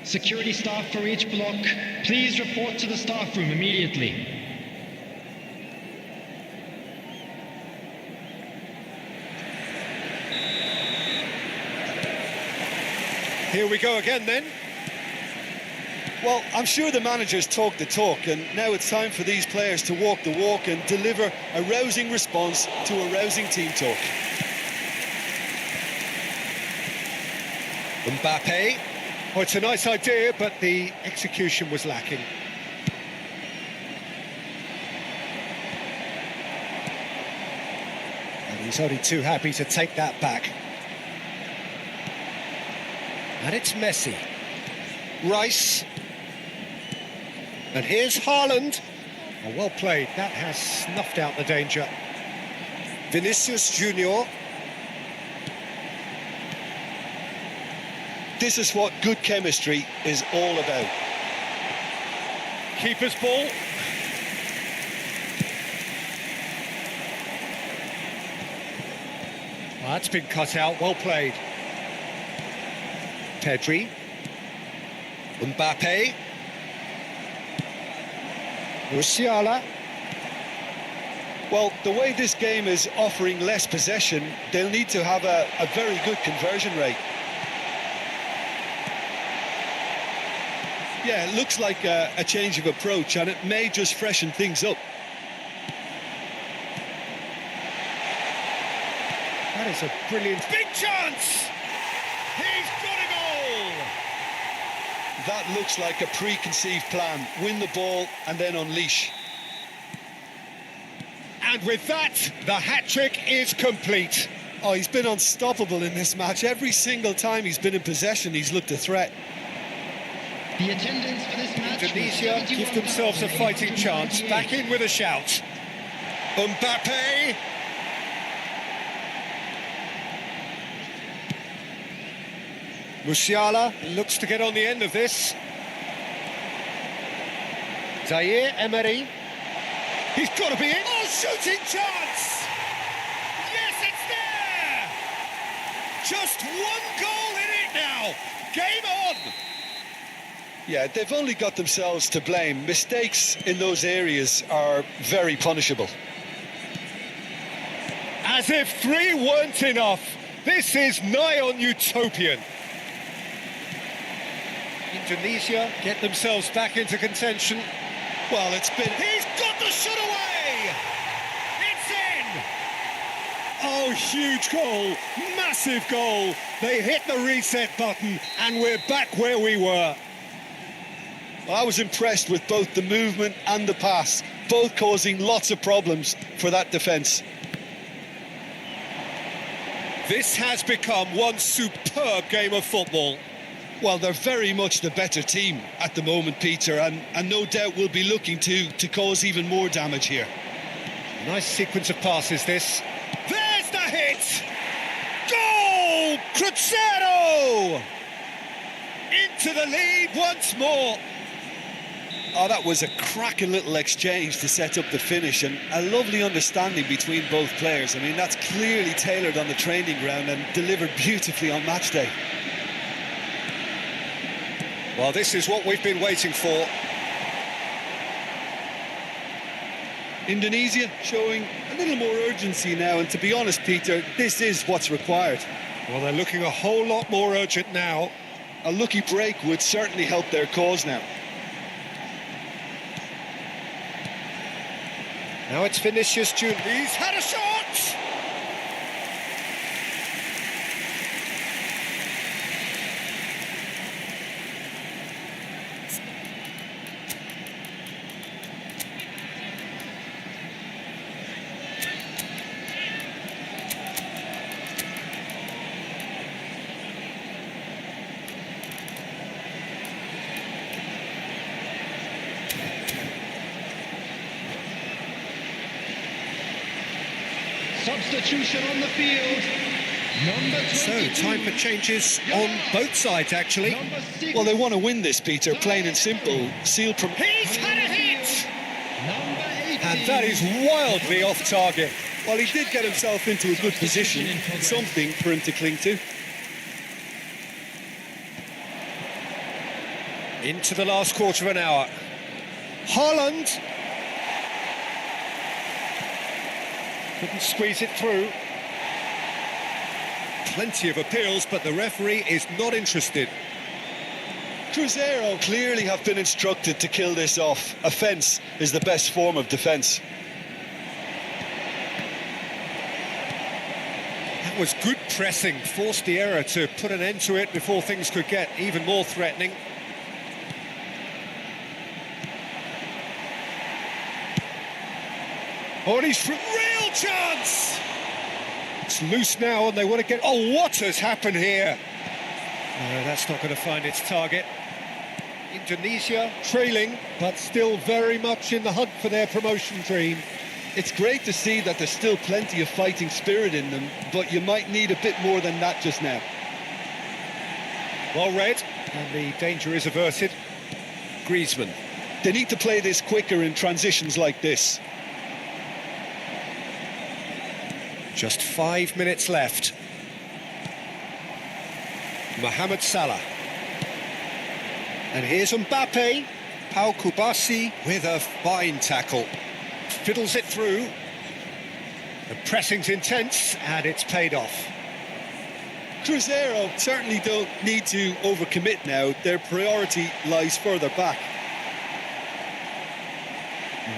D: Security staff for each block, please report to the staff room immediately.
A: Here we go again then.
B: Well, I'm sure the managers talk the talk, and now it's time for these players to walk the walk and deliver a rousing response to a rousing team talk.
A: Mbappe. Oh, it's a nice idea, but the execution was lacking. And he's only too happy to take that back. And it's Messi. Rice. And here's Haaland. Oh, well played. That has snuffed out the danger. Vinicius Junior.
B: This is what good chemistry is all about.
A: Keeper's ball. Well, that's been cut out. Well played. Pedri. Mbappe. Musiala.
B: Well, the way this game is offering less possession, they'll need to have a very good conversion rate. Yeah, it looks like a change of approach, and it may just freshen things up.
A: That is a brilliant... Big chance! He's got a goal!
B: That looks like a preconceived plan. Win the ball and then unleash.
A: And with that, the hat-trick is complete.
B: Oh, he's been unstoppable in this match. Every single time he's been in possession, he's looked a threat.
D: The attendance for this match.
A: Tunisia give themselves a fighting chance. Back in with a shout. Mbappe. Musiala looks to get on the end of this. Zaire Emery. He's got to be in. Oh, shooting chance! Yes, it's there! Just one goal in it now. Game on!
B: Yeah, they've only got themselves to blame. Mistakes in those areas are very punishable.
A: As if 3 weren't enough. This is nigh on utopian. Indonesia get themselves back into contention.
B: Well, it's been...
A: He's got the shot away! It's Oh, huge goal, massive goal. They hit the reset button and we're back where we were.
B: Well, I was impressed with both the movement and the pass, both causing lots of problems for that defence.
A: This has become one superb game of football.
B: Well, they're very much the better team at the moment, Peter, and no doubt will be looking to cause even more damage here.
A: Nice sequence of passes, this. There's the hit! Goal! Cruzeiro! Into the lead once more.
B: Oh, that was a cracking little exchange to set up the finish, and a lovely understanding between both players. I mean, that's clearly tailored on the training ground and delivered beautifully on match day.
A: Well, this is what we've been waiting for.
B: Indonesia showing a little more urgency now, and to be honest, Peter, this is what's required.
A: Well, they're looking a whole lot more urgent now.
B: A lucky break would certainly help their cause now.
A: Now it's Vinicius Junior. He's had a shot!
D: Substitution on the field. Number 22.
A: So, time for changes on both sides, actually.
D: Number 6.
B: Well, they want to win this, Peter, plain and simple. Sealed from...
A: He's had a hit!
D: Number 18.
A: And that is wildly off target.
B: Well, he did get himself into a good position, something for him to cling to.
A: Into the last quarter of an hour. Haaland. Couldn't squeeze it through. Plenty of appeals, but the referee is not interested.
B: Cruzeiro clearly have been instructed to kill this off. Offence is the best form of defence.
A: That was good pressing, forced the error to put an end to it before things could get even more threatening. Oh, and he's from real chance! It's loose now and they want to get... Oh, what has happened here? No, that's not going to find its target. Indonesia trailing, but still very much in the hunt for their promotion dream.
B: It's great to see that there's still plenty of fighting spirit in them, but you might need a bit more than that just now.
A: Well read, and the danger is averted. Griezmann.
B: They need to play this quicker in transitions like this.
A: Just 5 minutes left. Mohamed Salah. And here's Mbappe. Pau Kubasi with a fine tackle. Fiddles it through. The pressing's intense and it's paid off.
B: Cruzeiro certainly don't need to overcommit now. Their priority lies further back.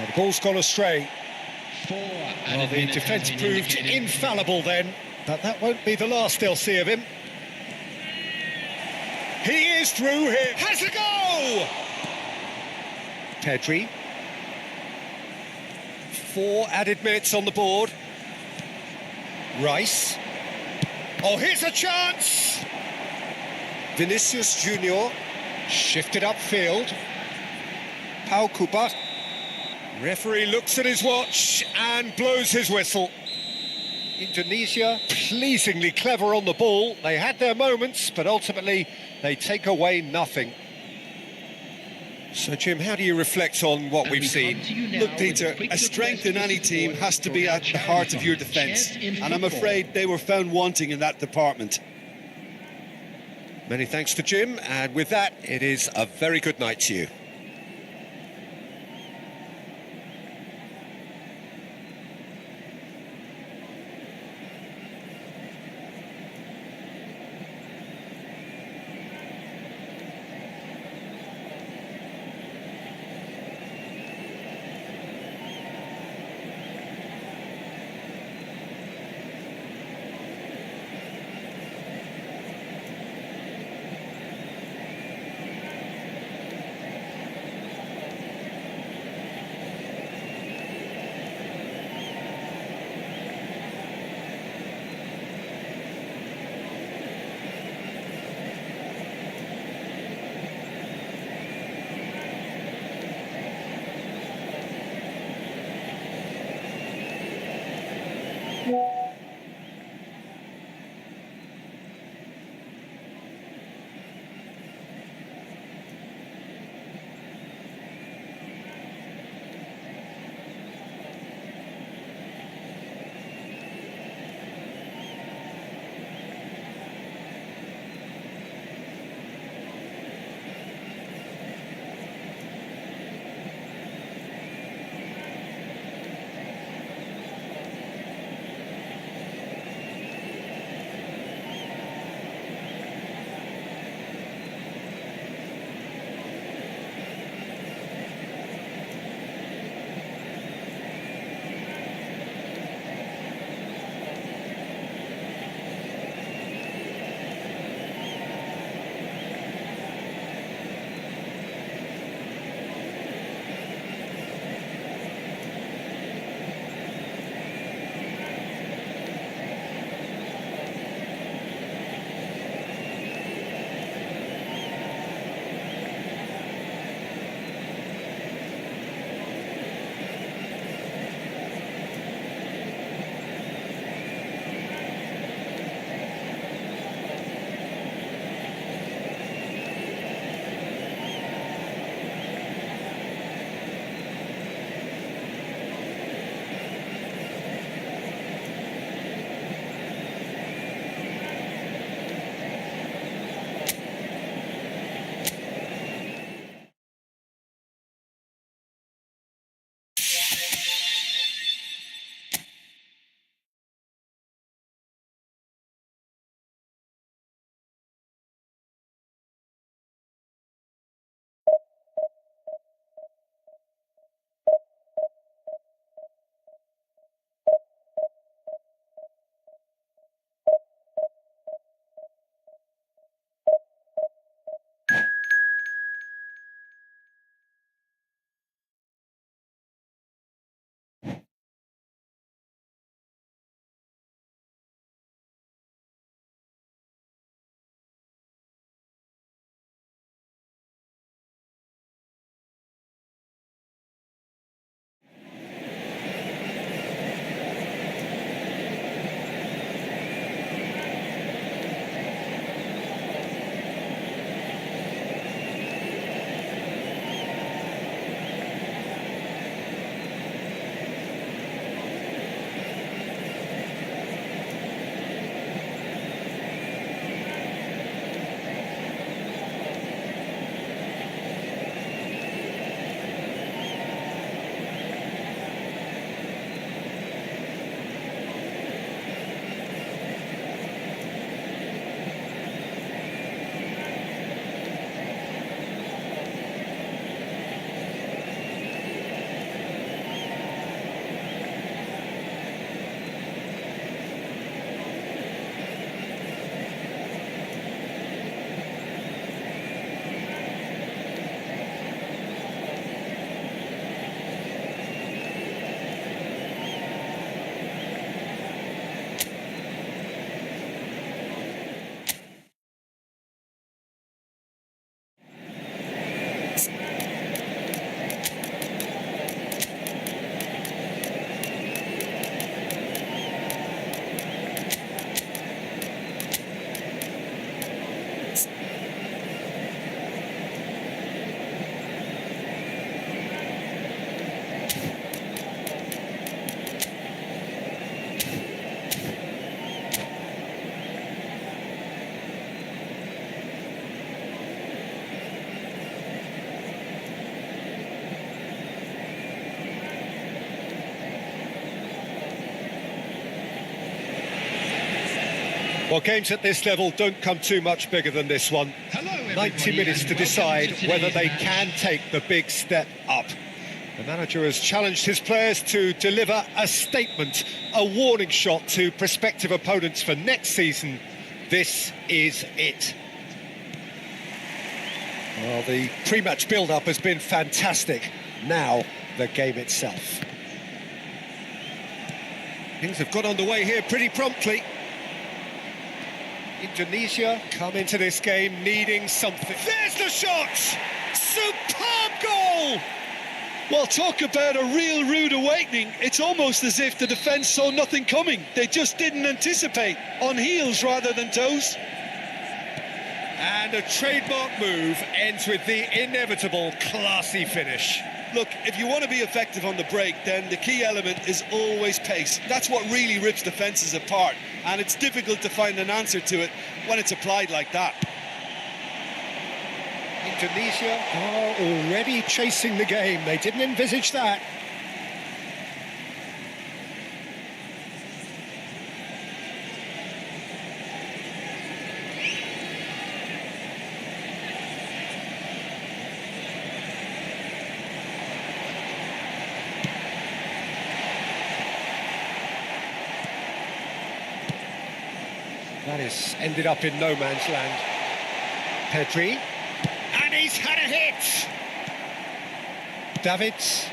A: The ball's gone astray.
D: Well,
A: the defence proved infallible then, but that won't be the last they'll see of him. He is through here. Has a go! Pedri. 4 added minutes on the board. Rice. Oh, here's a chance! Vinicius Junior. Shifted upfield. Pau Kubas. Referee looks at his watch and blows his whistle. Indonesia pleasingly clever on the ball. They had their moments, but ultimately they take away nothing. So, Jim, how do you reflect on what we've seen?
B: Look, Peter, a strength in any team has to be at the heart of your defence, and I'm afraid they were found wanting in that department.
A: Many thanks to Jim, and with that, it is a very good night to you. Well, games at this level don't come too much bigger than this one.
C: Hello,
A: 90 minutes to decide whether they can take the big step up. The manager has challenged his players to deliver a statement, a warning shot to prospective opponents for next season. This is it. Well, the pre-match build-up has been fantastic. Now, the game itself. Things have got underway here pretty promptly. Indonesia come into this game needing something. There's the shot! Superb goal!
B: Well, talk about a real rude awakening. It's almost as if the defence saw nothing coming. They just didn't anticipate, on heels rather than toes.
A: And a trademark move ends with the inevitable classy finish.
B: Look, if you want to be effective on the break, then the key element is always pace. That's what really rips defences apart, and it's difficult to find an answer to it when it's applied like that.
A: Indonesia are already chasing the game. They didn't envisage that. That has ended up in no man's land. Pedri. And he's had a hit! Davids.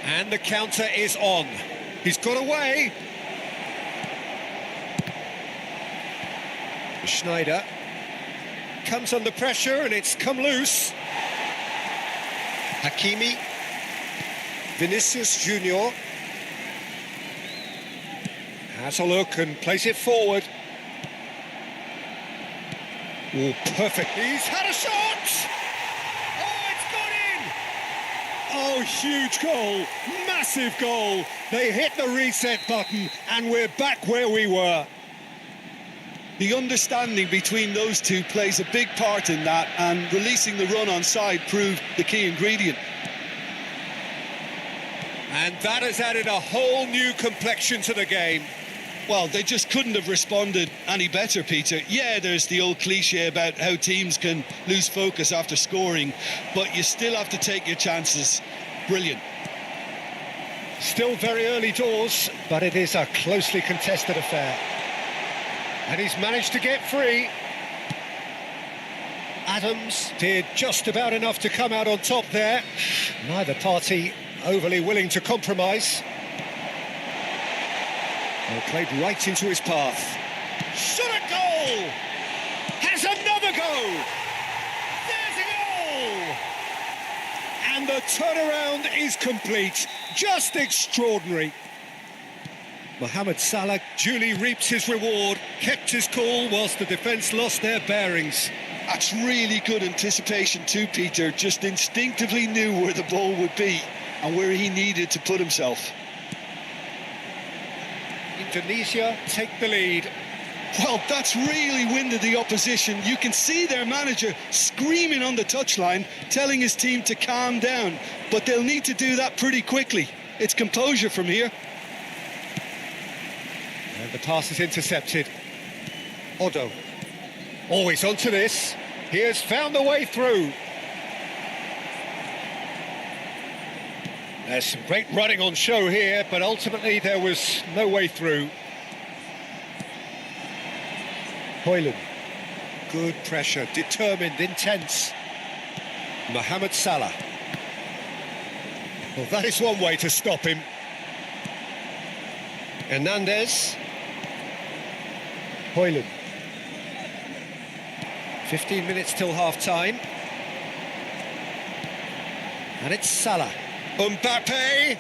A: And the counter is on. He's got away. Schneider. Comes under pressure and it's come loose. Hakimi. Vinicius Junior. Has a look and plays it forward. Oh, perfect. He's had a shot! Oh, it's gone in! Oh, huge goal. Massive goal. They hit the reset button and we're back where we were.
B: The understanding between those two plays a big part in that, and releasing the run on side proved the key ingredient.
A: And that has added a whole new complexion to the game.
B: Well, they just couldn't have responded any better, Peter. Yeah, there's the old cliche about how teams can lose focus after scoring, but you still have to take your chances. Brilliant.
A: Still very early doors, but it is a closely contested affair. And he's managed to get free. Adams did just about enough to come out on top there. Neither party overly willing to compromise. Well, played right into his path. Shot a goal! Has another go! There's a goal! And the turnaround is complete. Just extraordinary. Mohamed Salah duly reaps his reward, kept his cool whilst the defence lost their bearings.
B: That's really good anticipation too, Peter. Just instinctively knew where the ball would be and where he needed to put himself.
A: Indonesia take the lead.
B: Well, that's really winded the opposition. You can see their manager screaming on the touchline, telling his team to calm down. But they'll need to do that pretty quickly. It's composure from here.
A: And the pass is intercepted. Odo. Always onto this. He has found the way through. There's some great running on show here, but ultimately there was no way through. Højlund. Good pressure, determined, intense. Mohamed Salah. Well, that is one way to stop him. Hernandez. Højlund. 15 minutes till half-time. And it's Salah. Mbappe.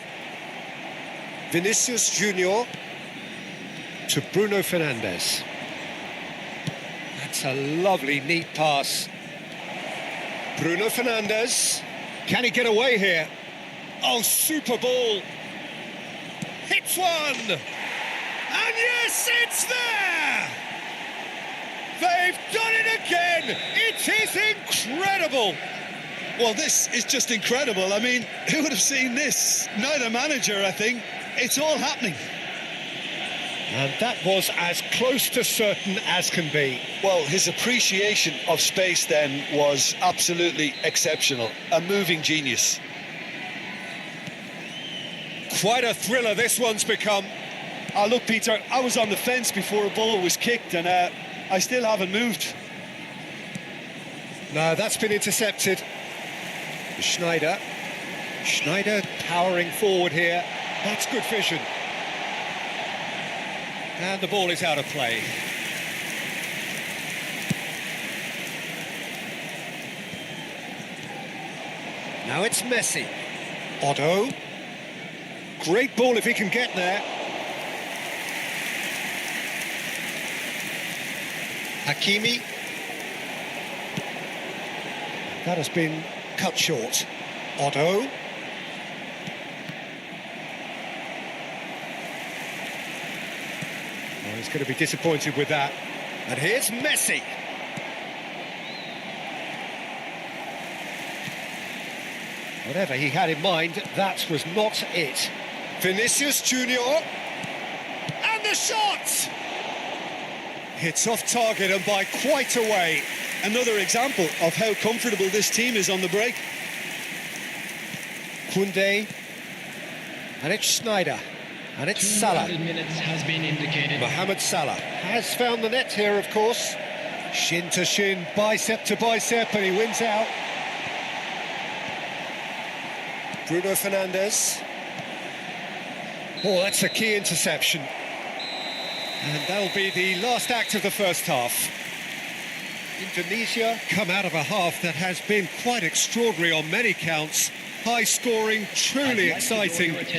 A: Vinicius Junior to Bruno Fernandes. That's a lovely, neat pass. Bruno Fernandes. Can he get away here? Oh, super ball. Hits one. And yes, it's there. They've done it again. It is incredible.
B: Well, this is just incredible. I mean, who would have seen this? Neither manager, I think. It's all happening.
A: And that was as close to certain as can be.
B: Well, his appreciation of space then was absolutely exceptional. A moving genius.
A: Quite a thriller this one's become.
B: Oh, look, Peter, I was on the fence before a ball was kicked, and I still haven't moved.
A: No, that's been intercepted. Schneider powering forward here. That's good vision. And the ball is out of play. Now it's Messi. Otto. Great ball if he can get there. Hakimi. That has been cut short. Otto. Well, he's going to be disappointed with that. And here's Messi. Whatever he had in mind, that was not it. Vinicius Junior. And the shot! It's off target and by quite a way.
B: Another example of how comfortable this team is on the break.
A: Koundé. And it's Schneider. And it's Salah.
D: 200 minutes has been indicated.
A: Mohamed Salah has found the net here, of course. Shin to shin, bicep to bicep, and he wins out. Bruno Fernandes. Oh, that's a key interception. And that'll be the last act of the first half. Indonesia come out of a half that has been quite extraordinary on many counts. High scoring, truly exciting, but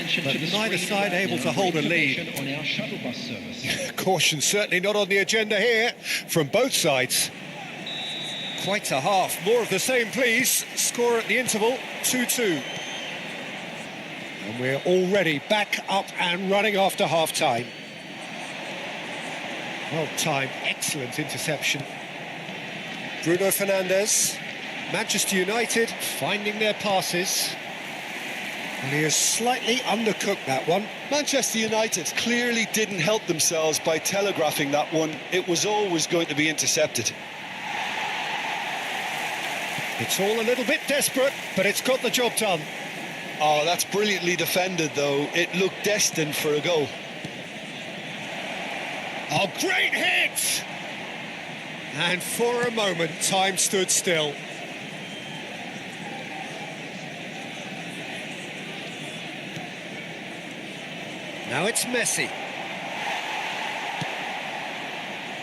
A: neither side able to hold a lead.
D: On our shuttle bus service.
A: Caution certainly not on the agenda here from both sides. Quite a half. More of the same, please. Score at the interval, 2-2. And we're already back up and running after half-time. Well timed, excellent interception. Bruno Fernandes. Manchester United finding their passes. And he has slightly undercooked that one.
B: Manchester United clearly didn't help themselves by telegraphing that one. It was always going to be intercepted.
A: It's all a little bit desperate, but it's got the job done.
B: Oh, that's brilliantly defended, though. It looked destined for a goal.
A: Oh, great hit! And for a moment, time stood still. Now it's Messi.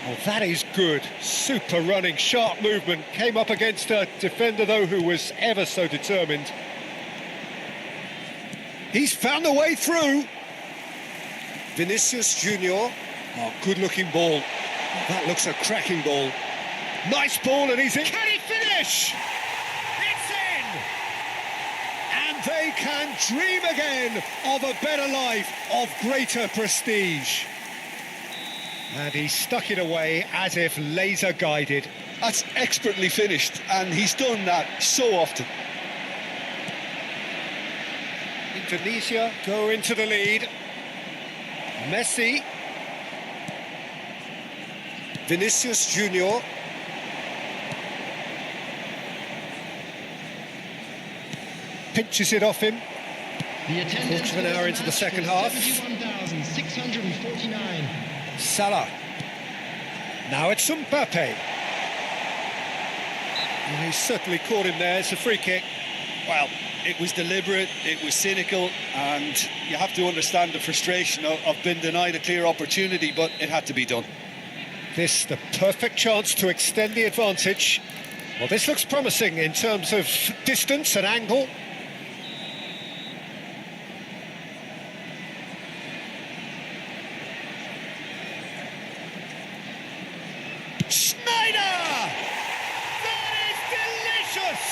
A: Oh, that is good. Super running, sharp movement. Came up against a defender, though, who was ever so determined. He's found a way through. Vinicius Junior. Oh, good-looking ball. That looks a cracking ball. Nice ball, and he's in. Can he finish? It's in! And they can dream again of a better life, of greater prestige. And he stuck it away as if laser-guided.
B: That's expertly finished, and he's done that so often.
A: Indonesia go into the lead. Messi. Vinicius Junior. Pinches it off him. Quarter of an hour into the second half.
D: 71,649.
A: Salah. Now it's Mbappe. And he's certainly caught him there. It's a free kick.
B: Well, it was deliberate, it was cynical, and you have to understand the frustration of being denied a clear opportunity, but it had to be done.
A: This the perfect chance to extend the advantage. Well, this looks promising in terms of distance and angle. Schneider! That is delicious!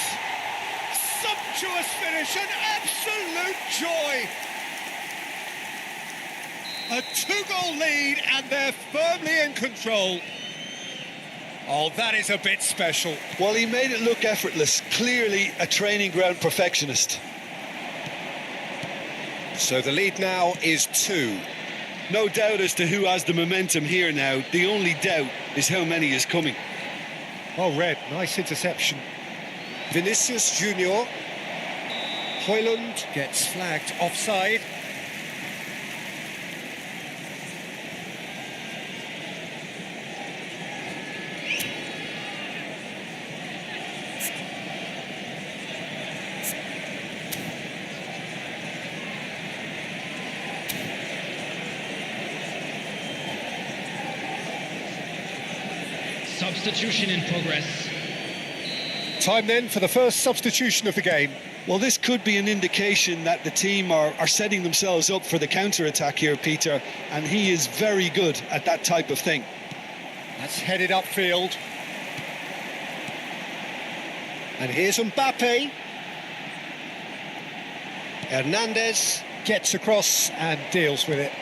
A: Sumptuous finish, an absolute joy! A two-goal lead, and they're firmly in control. Oh, that is a bit special.
B: Well, he made it look effortless. Clearly a training ground perfectionist.
A: So the lead now is 2.
B: No doubt as to who has the momentum here now. The only doubt is how many is coming.
A: Oh, Red, nice interception. Vinicius Junior. Højlund gets flagged offside.
D: Substitution in progress.
A: Time then for the first substitution of the game.
B: Well, this could be an indication that the team are setting themselves up for the counter-attack here, Peter, and he is very good at that type of thing.
A: That's headed upfield. And here's Mbappe. Hernandez gets across and deals with it.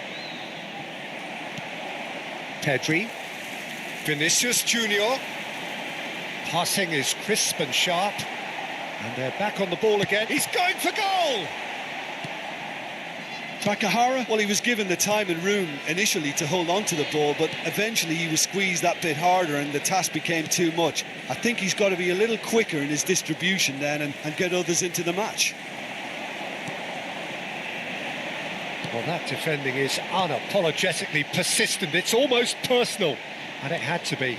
A: Pedri. Vinicius Junior. Passing is crisp and sharp. And they're back on the ball again. He's going for goal!
B: Takahara, well, he was given the time and room initially to hold on to the ball, but eventually he was squeezed that bit harder and the task became too much. I think he's got to be a little quicker in his distribution then and get others into the match.
A: Well, that defending is unapologetically persistent. It's almost personal, and it had to be.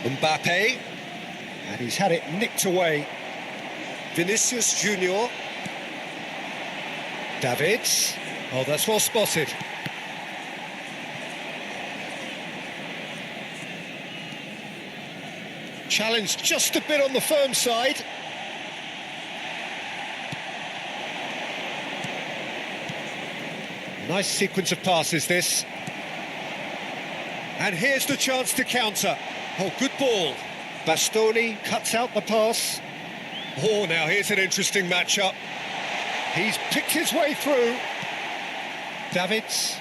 A: Mbappe, and he's had it nicked away. Vinicius Junior. Davids. Oh, that's well spotted. Challenged just a bit on the firm side. Nice sequence of passes, this. And here's the chance to counter. Oh, good ball. Bastoni cuts out the pass. Oh, now here's an interesting matchup. He's picked his way through. Davids.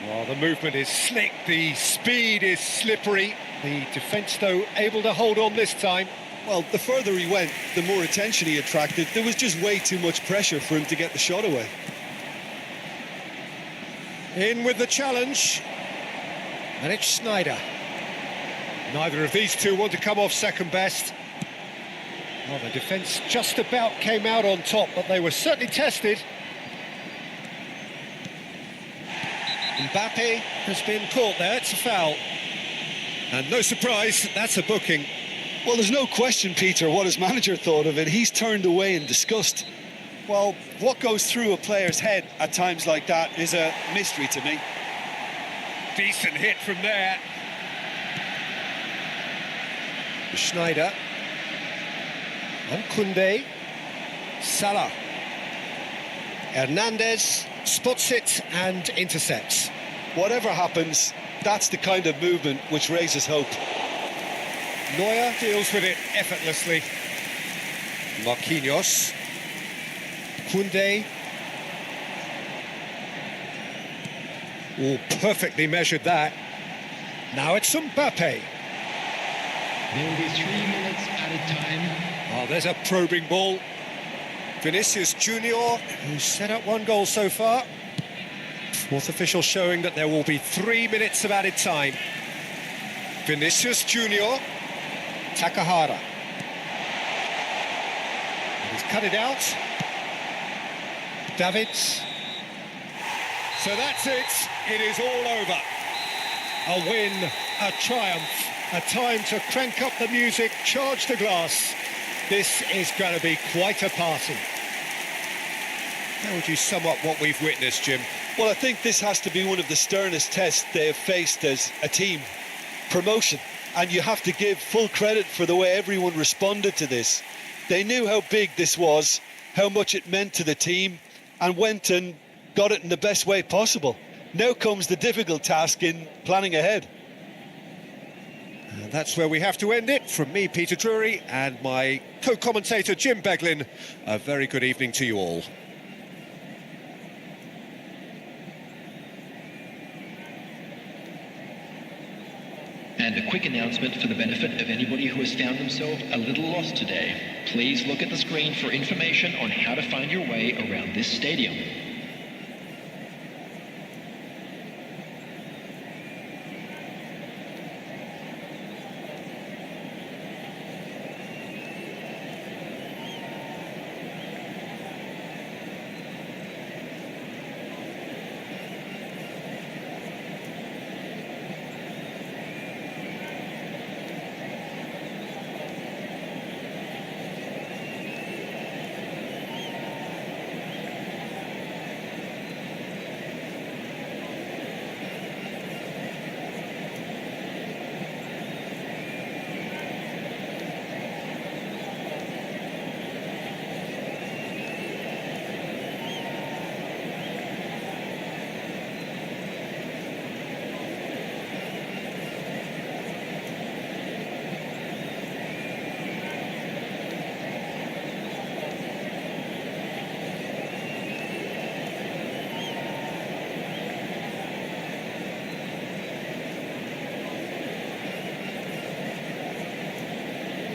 A: Oh, the movement is slick. The speed is slippery. The defence, though, able to hold on this time.
B: Well, the further he went, the more attention he attracted. There was just way too much pressure for him to get the shot away.
A: In with the challenge. And it's Schneider. Neither of these two want to come off second best. Well, the defence just about came out on top, but they were certainly tested. Mbappe has been caught there, it's a foul. And no surprise, that's a booking.
B: Well, there's no question, Peter, what his manager thought of it. He's turned away in disgust. Well, what goes through a player's head at times like that is a mystery to me.
A: Decent hit from there. Schneider. And Koundé. Salah. Hernandez spots it and intercepts.
B: Whatever happens, that's the kind of movement which raises hope.
A: Neuer deals with it effortlessly. Marquinhos. Koundé. Oh, perfectly measured that. Now it's Mbappe.
D: There will be 3 minutes added time.
A: Oh, there's a probing ball. Vinicius Junior, who's set up 1 goal so far. Fourth official showing that there will be 3 minutes of added time. Vinicius Junior. Takahara. And he's cut it out. Davids. So that's it. It is all over. A win, a triumph, a time to crank up the music, charge the glass. This is going to be quite a party. How would you sum up what we've witnessed, Jim?
B: Well, I think this has to be one of the sternest tests they have faced as a team. Promotion. And you have to give full credit for the way everyone responded to this. They knew how big this was, how much it meant to the team, and went and got it in the best way possible. Now comes the difficult task in planning ahead.
A: And that's where we have to end it. From me, Peter Drury, and my co-commentator, Jim Beglin. A very good evening to you all.
D: And a quick announcement for the benefit of anybody who has found themselves a little lost today. Please look at the screen for information on how to find your way around this stadium.